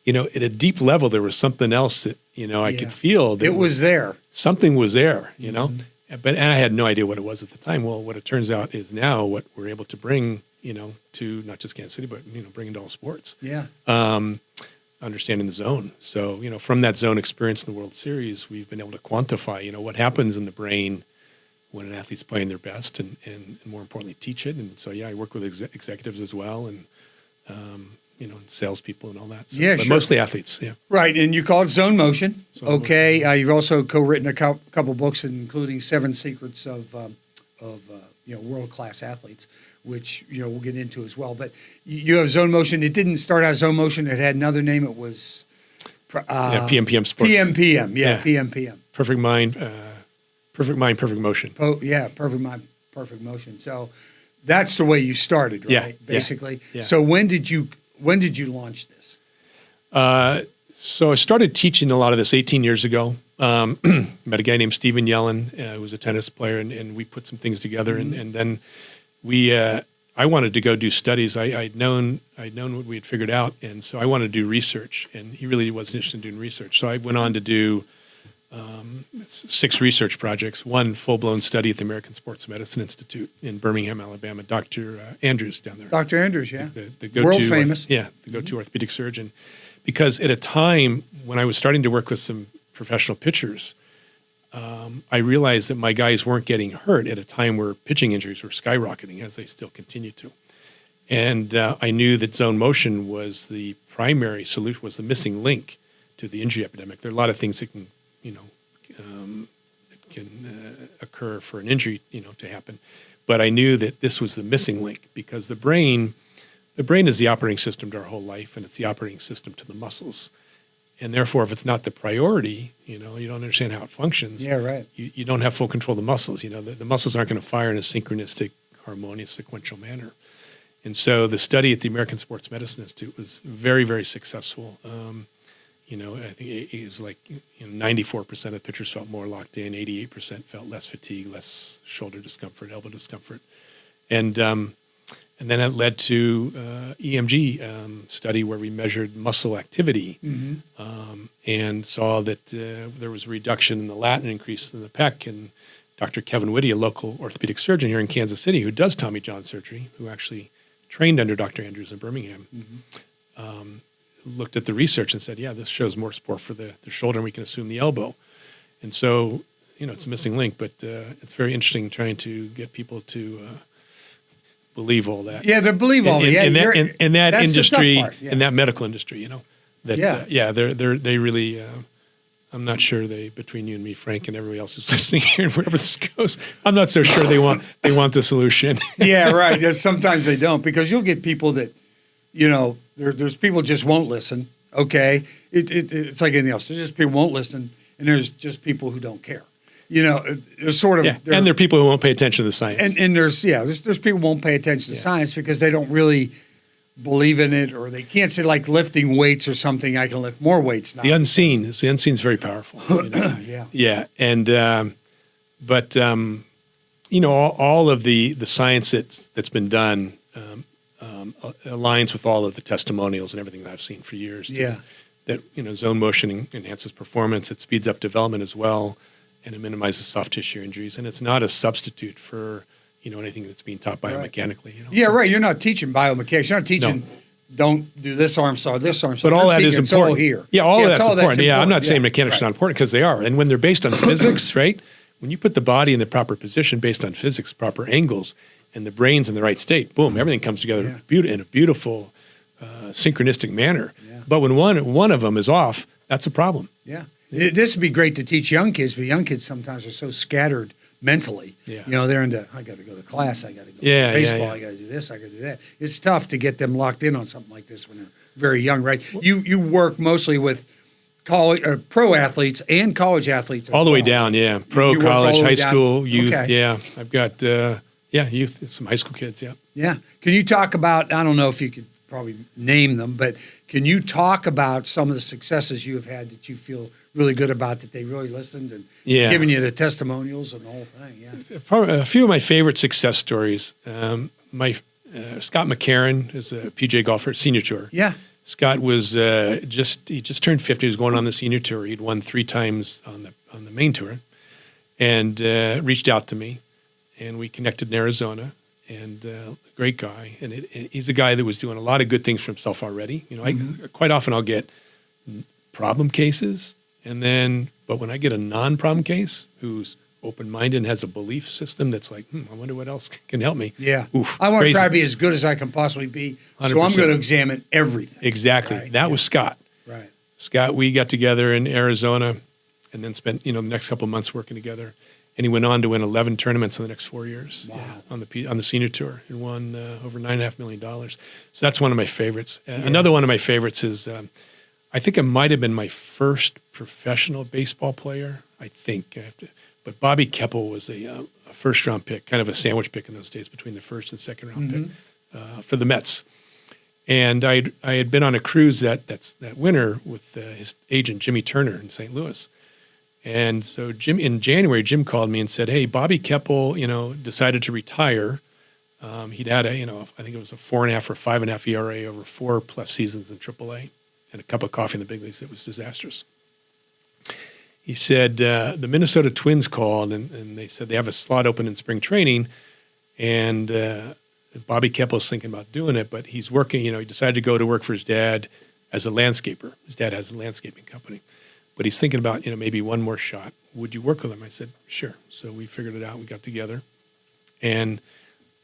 Speaker 3: at a deep level, there was something else that, I could feel.
Speaker 2: It was there.
Speaker 3: Something was there, and I had no idea what it was at the time. Well, what it turns out is now what we're able to bring, to not just Kansas City, but, bring into all sports.
Speaker 2: Yeah.
Speaker 3: Understanding the zone. So, from that zone experience in the World Series, we've been able to quantify, what happens in the brain when an athlete's playing their best and more importantly, teach it. And so, I work with executives as well and, and salespeople and all that. So, but mostly athletes. Yeah.
Speaker 2: Right. And you call it Zone Motion. Motion. You've also co-written a couple books, including 7 Secrets of world-class athletes, which, we'll get into as well. But you have Zone Motion. It didn't start out as Zone Motion. It had another name. It was
Speaker 3: PMPM Sports.
Speaker 2: PMPM. Yeah, PMPM.
Speaker 3: Perfect Mind, Perfect Motion.
Speaker 2: Perfect Mind, Perfect Motion. So that's the way you started, right?
Speaker 3: Yeah.
Speaker 2: Basically.
Speaker 3: Yeah.
Speaker 2: So when did you launch this?
Speaker 3: So I started teaching a lot of this 18 years ago. Met a guy named Steven Yellen, who was a tennis player, and we put some things together, and then I wanted to go do studies. I'd known what we had figured out, and so I wanted to do research, and he really wasn't interested in doing research. So I went on to do 6 research projects, 1 full-blown study at the American Sports Medicine Institute in Birmingham, Alabama. Dr. Andrews down there.
Speaker 2: Dr. Andrews, yeah.
Speaker 3: The go-to,
Speaker 2: world famous.
Speaker 3: The go-to orthopedic surgeon. Because at a time when I was starting to work with some professional pitchers, I realized that my guys weren't getting hurt at a time where pitching injuries were skyrocketing, as they still continue to. And I knew that zone motion was the primary solution, was the missing link to the injury epidemic. There are a lot of things that can, occur for an injury, to happen. But I knew that this was the missing link because the brain, the brain is the operating system to our whole life, and it's the operating system to the muscles. And therefore, if it's not the priority, you don't understand how it functions.
Speaker 2: Yeah, right.
Speaker 3: You don't have full control of the muscles. The muscles aren't going to fire in a synchronistic, harmonious, sequential manner. And so the study at the American Sports Medicine Institute was very, very successful. I think it was like 94% of pitchers felt more locked in, 88% felt less fatigue, less shoulder discomfort, elbow discomfort. And then it led to EMG study where we measured muscle activity and saw that there was a reduction in the lat and increase in the pec. And Dr. Kevin Whitty, a local orthopedic surgeon here in Kansas City who does Tommy John surgery, who actually trained under Dr. Andrews in Birmingham, looked at the research and said, yeah, this shows more support for the shoulder, and we can assume the elbow. And so, it's a missing link, but it's very interesting trying to get people to believe all that.
Speaker 2: Yeah, to believe all that.
Speaker 3: In that industry, in that medical industry, they really, I'm not sure between you and me, Frank, and everybody else who's listening here, and wherever this goes, I'm not so sure they want the solution.
Speaker 2: Yeah, right. Sometimes they don't, because you'll get people that, there's people just won't listen. Okay, it's like anything else. There's just people who won't listen, and there's just people who don't care. There's sort of,
Speaker 3: and there are people who won't pay attention to the science.
Speaker 2: And there's people who won't pay attention to science because they don't really believe in it, or they can't say, like lifting weights or something, I can lift more weights now.
Speaker 3: The unseen is very powerful. Yeah, and all of the science that's been done aligns with all of the testimonials and everything that I've seen for years. That zone motion enhances performance, it speeds up development as well, and it minimizes soft tissue injuries. And it's not a substitute for anything that's being taught biomechanically.
Speaker 2: Yeah, right. You're not teaching biomechanics. You're not teaching. Don't do this arm saw, this arm saw.
Speaker 3: But all that is important.
Speaker 2: All here.
Speaker 3: Yeah, all of that's important. Yeah, I'm not saying mechanics are not important, because they are. And when they're based on physics, right? When you put the body in the proper position based on physics, proper angles, and the brain's in the right state, boom, everything comes together in a beautiful, synchronistic manner. Yeah. But when one of them is off, that's a problem.
Speaker 2: Yeah. This would be great to teach young kids, but young kids sometimes are so scattered mentally. Yeah. They're into, I got to go to class, I got to go to baseball, I got to do this, I got to do that. It's tough to get them locked in on something like this when they're very young, right? You work mostly with college, pro athletes and college athletes.
Speaker 3: All the way down, yeah. Pro, college, high school, youth, yeah. I've got, youth, some high school kids, yeah.
Speaker 2: Yeah. Can you talk about, I don't know if you could probably name them, but can you talk about some of the successes you have had that you feel really good about, that they really listened and giving you the testimonials and the whole thing? Yeah.
Speaker 3: Probably a few of my favorite success stories. Scott McCarron is a PGA golfer, senior tour.
Speaker 2: Yeah.
Speaker 3: Scott was he just turned 50. He was going on the senior tour. He'd won 3 times on the main tour, and reached out to me, and we connected in Arizona. And a great guy, and he's a guy that was doing a lot of good things for himself already. Quite often I'll get problem cases, but when I get a non-problem case who's open-minded and has a belief system that's like, I wonder what else can help me.
Speaker 2: Yeah. Oof, I want to try to be as good as I can possibly be, 100%. So I'm going to examine everything.
Speaker 3: Exactly. Right? That was Scott.
Speaker 2: Right.
Speaker 3: Scott, we got together in Arizona and then spent, the next couple of months working together. And he went on to win 11 tournaments in the next 4 years. Wow. On the senior tour, and won over $9.5 million. So that's one of my favorites. Another one of my favorites is, I think it might have been my first professional baseball player. I think, but Bobby Keppel was a first-round pick, kind of a sandwich pick in those days between the first and second-round pick for the Mets. And I had been on a cruise that winter with his agent Jimmy Turner in St. Louis. And so in January, Jim called me and said, hey, Bobby Keppel, decided to retire. He'd had I think it was a 4.5 or 5.5 ERA over 4+ seasons in AAA, and a cup of coffee in the big leagues. It was disastrous. He said, the Minnesota Twins called, and they said they have a slot open in spring training, and Bobby Keppel's thinking about doing it, but he's working, he decided to go to work for his dad as a landscaper. His dad has a landscaping company. But he's thinking about, maybe one more shot. Would you work with him? I said, sure. So we figured it out. We got together. And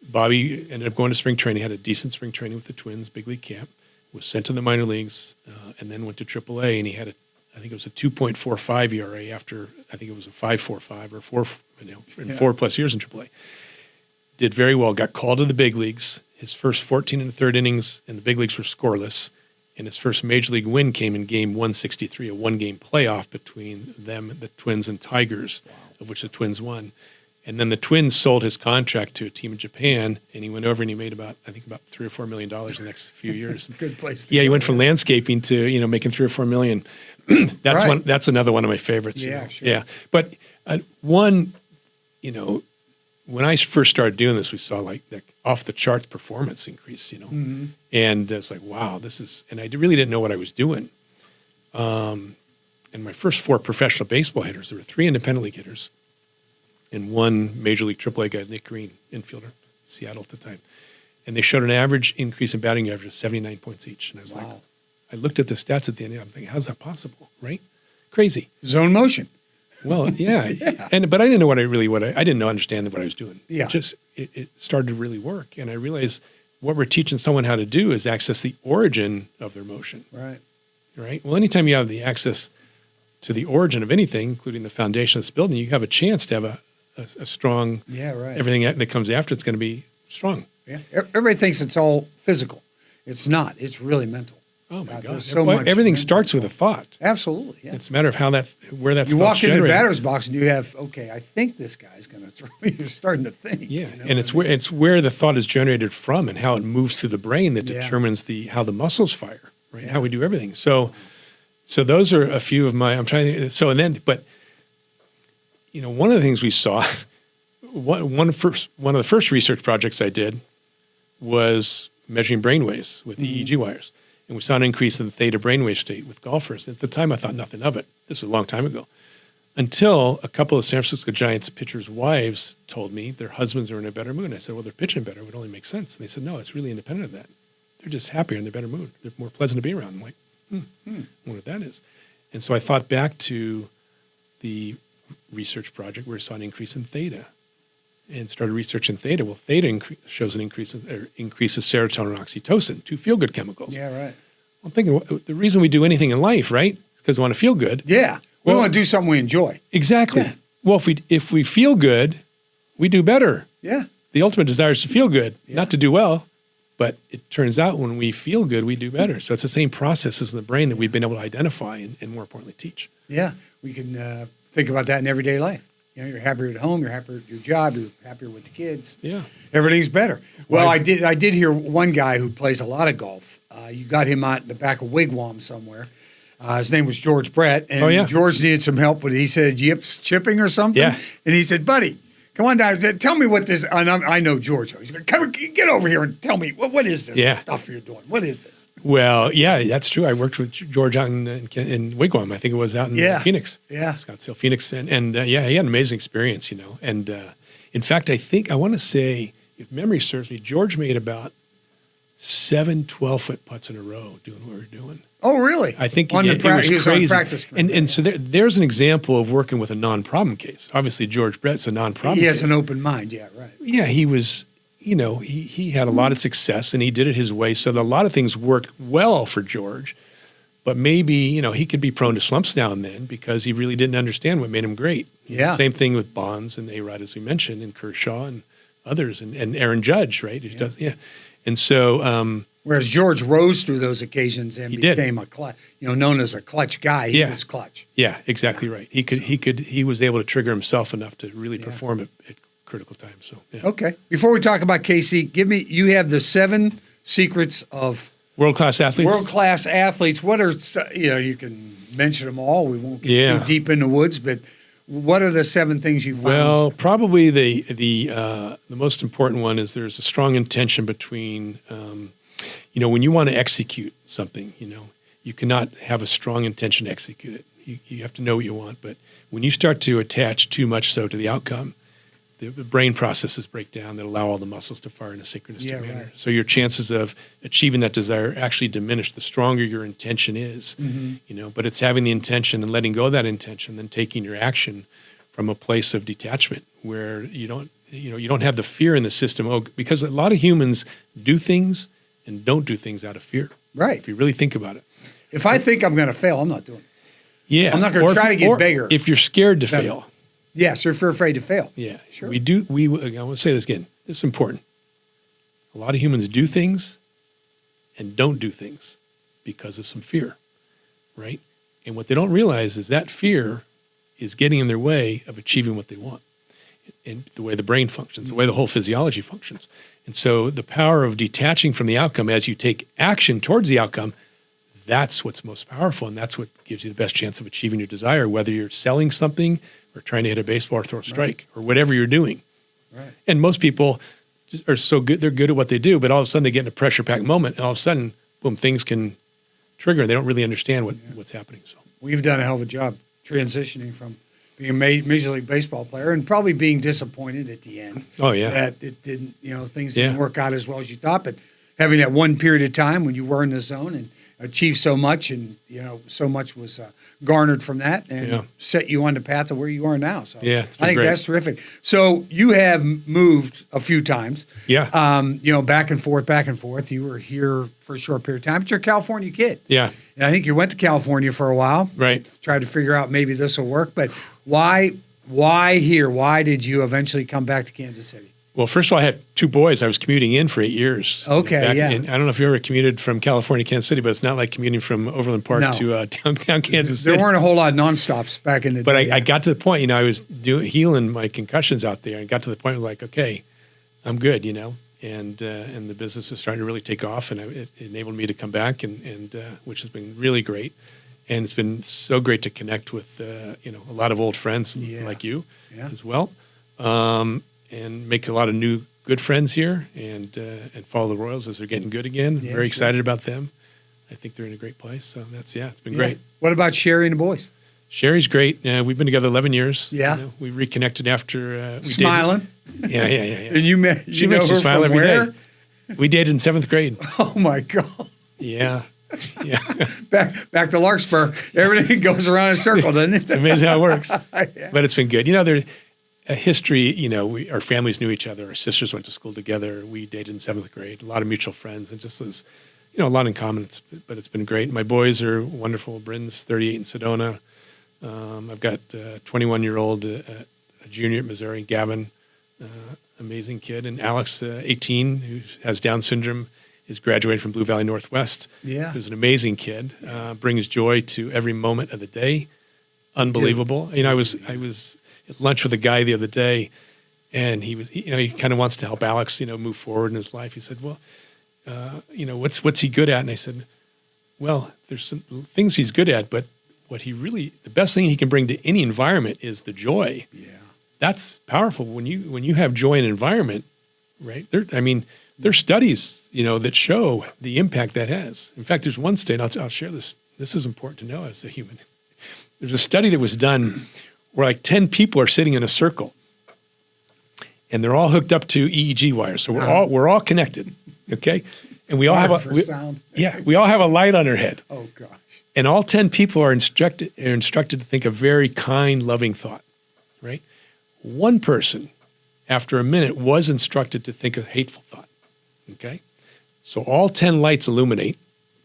Speaker 3: Bobby ended up going to spring training, had a decent spring training with the Twins, big league camp, was sent to the minor leagues, and then went to AAA. And he had I think it was a 2.45 ERA after, I think it was a 5.45 or 4, in 4+ years in AAA. did very well, got called to the big leagues. His first 14 and a third innings in the big leagues were scoreless. And his first major league win came in game 163, a one-game playoff between them, the Twins and Tigers, of which the Twins won. And then the Twins sold his contract to a team in Japan, and he went over and he made about $3 or $4 million in the next few years.
Speaker 2: Good place to
Speaker 3: go. He went from landscaping to, making $3 or $4 million. That's
Speaker 2: right.
Speaker 3: That's another one of my favorites.
Speaker 2: Yeah, sure.
Speaker 3: Yeah. But when I first started doing this, we saw like that off the charts performance increase,
Speaker 2: Mm-hmm.
Speaker 3: and it's like, wow, and I really didn't know what I was doing. And my first 4 professional baseball hitters, there were 3 independent league hitters and 1 major league AAA guy, Nick Green, infielder, Seattle at the time. And they showed an average increase in batting average of 79 points each. And I was like, I looked at the stats at the end, I'm thinking, how's that possible, right? Crazy.
Speaker 2: Zone motion.
Speaker 3: Well, yeah. But I didn't know I didn't understand what I was doing.
Speaker 2: Yeah.
Speaker 3: It started to really work. And I realized what we're teaching someone how to do is access the origin of their motion.
Speaker 2: Right.
Speaker 3: Right. Well, anytime you have the access to the origin of anything, including the foundation of this building, you have a chance to have a strong, everything that comes after it's going to be strong.
Speaker 2: Yeah. Everybody thinks it's all physical. It's not. It's really mental.
Speaker 3: Oh my God!
Speaker 2: So much
Speaker 3: everything starts with a thought.
Speaker 2: Absolutely, yeah.
Speaker 3: It's a matter of where that's.
Speaker 2: You walk into the batter's box and you have, I think this guy's going to throw. You're starting to think.
Speaker 3: Yeah, and it's where the thought is generated from and how it moves through the brain that determines how the muscles fire, right? How we do everything. So those are a few of my. I'm trying to. So and then, but one of the things we saw, one of the first research projects I did was measuring brainwaves with EEG wires. And we saw an increase in the theta brainwave state with golfers. At the time, I thought nothing of it. This is a long time ago. Until a couple of San Francisco Giants pitchers' wives told me their husbands are in a better mood. And I said, well, they're pitching better. It would only make sense. And they said, no, it's really independent of that. They're just happier in their better mood. They're more pleasant to be around. I'm like, I wonder what that is. And so I thought back to the research project where I saw an increase in theta and started researching theta. Well, theta shows an increases serotonin and oxytocin, 2 feel-good chemicals.
Speaker 2: Yeah, right.
Speaker 3: I'm thinking the reason we do anything in life, right, is because we want to feel good.
Speaker 2: Yeah, we want to do something we enjoy.
Speaker 3: Exactly. Yeah. Well, if we feel good, we do better.
Speaker 2: Yeah.
Speaker 3: The ultimate desire is to feel good, not to do well. But it turns out when we feel good, we do better. So it's the same processes in the brain that we've been able to identify and more importantly, teach.
Speaker 2: Yeah, we can think about that in everyday life. You're happier at home. You're happier at your job. You're happier with the kids. Yeah, everything's better. Well, I did hear one guy who plays a lot of golf. You got him out in the back of Wigwam somewhere. His name was George Brett, and George needed some help. But he said yips chipping or something. Yeah, and he said, "Buddy, come on down. Tell me what this." And I know George. He's going, "Come get over here and tell me what is this stuff you're doing? What is this?"
Speaker 3: Well, yeah, that's true. I worked with George out in Wigwam. I think it was out in Phoenix.
Speaker 2: Yeah.
Speaker 3: Scottsdale, Phoenix. And he had an amazing experience, And in fact, I want to say, if memory serves me, George made about 7 12-foot putts in a row doing what we were doing.
Speaker 2: Oh, really?
Speaker 3: I think it was crazy. On practice and so there's an example of working with a non-problem case. Obviously, George Brett's a non-problem case.
Speaker 2: He has an open mind. Yeah, right.
Speaker 3: Yeah, he was... he had a lot of success and he did it his way. So a lot of things worked well for George, but maybe, he could be prone to slumps now and then because he really didn't understand what made him great.
Speaker 2: Yeah.
Speaker 3: Same thing with Bonds and A-Rod, as we mentioned, and Kershaw and others, and Aaron Judge, right? And so...
Speaker 2: whereas George rose through those occasions and became a clutch, known as a clutch guy. He was clutch.
Speaker 3: Yeah, exactly right. He was able to trigger himself enough to really perform at critical time. So
Speaker 2: okay. Before we talk about KC, you have the 7 secrets of
Speaker 3: world-class athletes.
Speaker 2: World-class athletes. What are you can mention them all. We won't get too deep in the woods, but what are the 7 things you found? Well,
Speaker 3: probably the most important one is there's a strong intention between when you want to execute something, you cannot have a strong intention to execute it. You have to know what you want, but when you start to attach too much so to the outcome, the brain processes break down that allow all the muscles to fire in a synchronistic manner. Right. So your chances of achieving that desire actually diminish the stronger your intention is. Mm-hmm. But it's having the intention and letting go of that intention, then taking your action from a place of detachment where you don't have the fear in the system. Because a lot of humans do things and don't do things out of fear.
Speaker 2: Right.
Speaker 3: If you really think about it.
Speaker 2: If I think I'm going to fail, I'm not doing it.
Speaker 3: Yeah.
Speaker 2: I'm not going to try to get bigger.
Speaker 3: If you're scared to fail.
Speaker 2: Yes, or if you're afraid to fail.
Speaker 3: Yeah,
Speaker 2: sure.
Speaker 3: I want to say this again. this is important. A lot of humans do things and don't do things because of some fear, right? And what they don't realize is that fear is getting in their way of achieving what they want, and the way the brain functions, the way the whole physiology functions. And so the power of detaching from the outcome as you take action towards the outcome, that's what's most powerful, and that's what gives you the best chance of achieving your desire, whether you're selling something or trying to hit a baseball or throw a strike or whatever you're doing.
Speaker 2: Right.
Speaker 3: And most people are so good, they're good at what they do, but all of a sudden they get in a pressure-packed moment, and all of a sudden, boom, things can trigger, and they don't really understand what's happening. So
Speaker 2: we've done a hell of a job transitioning from being a Major League Baseball player and probably being disappointed at the end.
Speaker 3: Oh, yeah.
Speaker 2: That it didn't, things didn't work out as well as you thought, but having that one period of time when you were in the zone and achieved so much, and so much was garnered from that, and set you on the path of where you are now. So
Speaker 3: I
Speaker 2: think
Speaker 3: great.
Speaker 2: that's terrific. So you have moved a few times.
Speaker 3: Yeah.
Speaker 2: Back and forth. You were here for a short period of time, but you're a California kid.
Speaker 3: Yeah.
Speaker 2: And I think you went to California for a while.
Speaker 3: Right.
Speaker 2: Tried to figure out maybe this will work, but why here? Why did you eventually come back to Kansas City?
Speaker 3: Well, first of all, I had 2 boys. I was commuting in for 8 years.
Speaker 2: Okay,
Speaker 3: And I don't know if you ever commuted from California to Kansas City, but it's not like commuting from Overland Park to downtown Kansas City.
Speaker 2: There weren't a whole lot of nonstops back in the day.
Speaker 3: But I got to the point, I was healing my concussions out there, and got to the point where okay, I'm good, and the business was starting to really take off, and it enabled me to come back, and which has been really great. And it's been so great to connect with, a lot of old friends like you as well. And make a lot of new good friends here, and follow the Royals as they're getting good again. Very excited about them. I think they're in a great place. So it's been great.
Speaker 2: What about Sherry and the boys?
Speaker 3: Sherry's great. We've been together 11 years.
Speaker 2: Yeah.
Speaker 3: We reconnected after we
Speaker 2: smiling.
Speaker 3: Dated. Yeah.
Speaker 2: And you met.
Speaker 3: She makes me smile every
Speaker 2: where?
Speaker 3: day. We dated in 7th grade.
Speaker 2: Oh my God.
Speaker 3: Yeah. Yeah.
Speaker 2: back to Larkspur. Everything goes around in a circle, doesn't it?
Speaker 3: It's amazing how it works. But it's been good. There's a history, our families knew each other. Our sisters went to school together. We dated in 7th grade. A lot of mutual friends, and just as, a lot in common. But it's been great. My boys are wonderful. Bryn's 38 in Sedona. I've got a 21-year-old, a junior at Missouri, Gavin, amazing kid, and Alex, 18, who has Down syndrome, is graduating from Blue Valley Northwest.
Speaker 2: Yeah,
Speaker 3: who's an amazing kid. Brings joy to every moment of the day. Unbelievable. I was at lunch with a guy the other day, and he kind of wants to help Alex, move forward in his life. He said, well, what's he good at? And I said, well, there's some things he's good at, but the best thing he can bring to any environment is the joy.
Speaker 2: Yeah.
Speaker 3: That's powerful. When you have joy in an environment, right? There's studies, that show the impact that has. In fact, there's one study, I'll share this. This is important to know as a human. There's a study that was done where 10 people are sitting in a circle, and they're all hooked up to EEG wires. So we're all connected, okay? And we all have
Speaker 2: sound.
Speaker 3: we all have a light on our head.
Speaker 2: Oh gosh.
Speaker 3: And all 10 people are instructed to think a very kind, loving thought, right? One person, after a minute, was instructed to think a hateful thought, okay? So all 10 lights illuminate,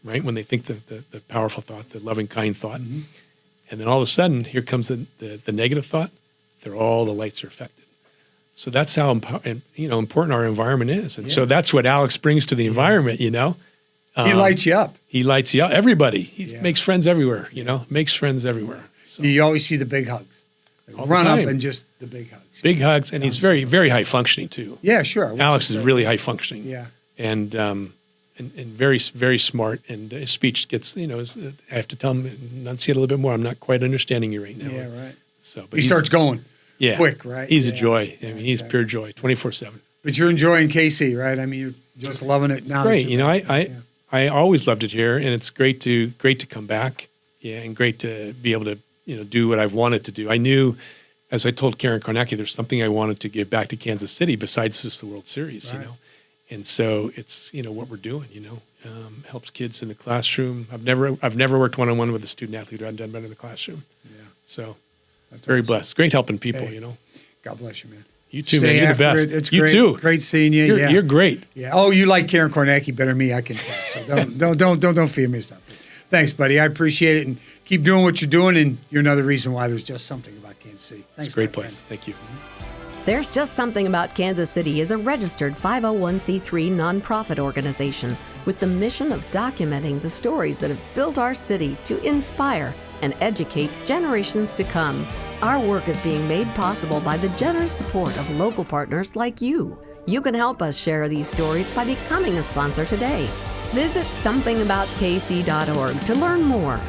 Speaker 3: right, when they think the powerful thought, the loving, kind thought. Mm-hmm. And then all of a sudden, here comes the negative thought. All the lights are affected. So that's how important our environment is. And so that's what Alex brings to the environment,
Speaker 2: He lights you up.
Speaker 3: He lights you up. Everybody. He makes friends everywhere, makes friends everywhere. So.
Speaker 2: You always see the big hugs. Run up and just the big hugs.
Speaker 3: Big hugs. And he's very, very high functioning too.
Speaker 2: Yeah, sure.
Speaker 3: Alex is really high functioning.
Speaker 2: Yeah.
Speaker 3: And very, very smart. And his speech gets, I have to tell him, enunciate a little bit more. I'm not quite understanding you right now.
Speaker 2: Yeah, right.
Speaker 3: So,
Speaker 2: but he starts going quick, right?
Speaker 3: He's a joy. He's pure joy, 24/7.
Speaker 2: But you're enjoying KC, right? You're just loving it now.
Speaker 3: Great. I always loved it here, and it's great to come back. Yeah, and great to be able to do what I've wanted to do. I knew, as I told Karen Kornacki, there's something I wanted to give back to Kansas City besides just the World Series.
Speaker 2: Right.
Speaker 3: And so it's what we're doing. Helps kids in the classroom. I've never worked one-on-one with a student athlete who hadn't done better in the classroom. Yeah. So. That's very awesome. Blessed. Great helping people,
Speaker 2: God bless you, man.
Speaker 3: You too, man. You're the best.
Speaker 2: It's
Speaker 3: you
Speaker 2: great.
Speaker 3: too.
Speaker 2: Great seeing you.
Speaker 3: You're great.
Speaker 2: Yeah. Oh, you like Karen Kornacki better than me, I can tell. So don't fear me. Stop. Thanks, buddy. I appreciate it, and keep doing what you're doing. And you're another reason why there's just something about Kansas City. Thanks.
Speaker 3: It's a great place. Thank you.
Speaker 1: There's Just Something About Kansas City is a registered 501c3 nonprofit organization with the mission of documenting the stories that have built our city to inspire and educate generations to come. Our work is being made possible by the generous support of local partners like you. You can help us share these stories by becoming a sponsor today. Visit somethingaboutKC.org to learn more.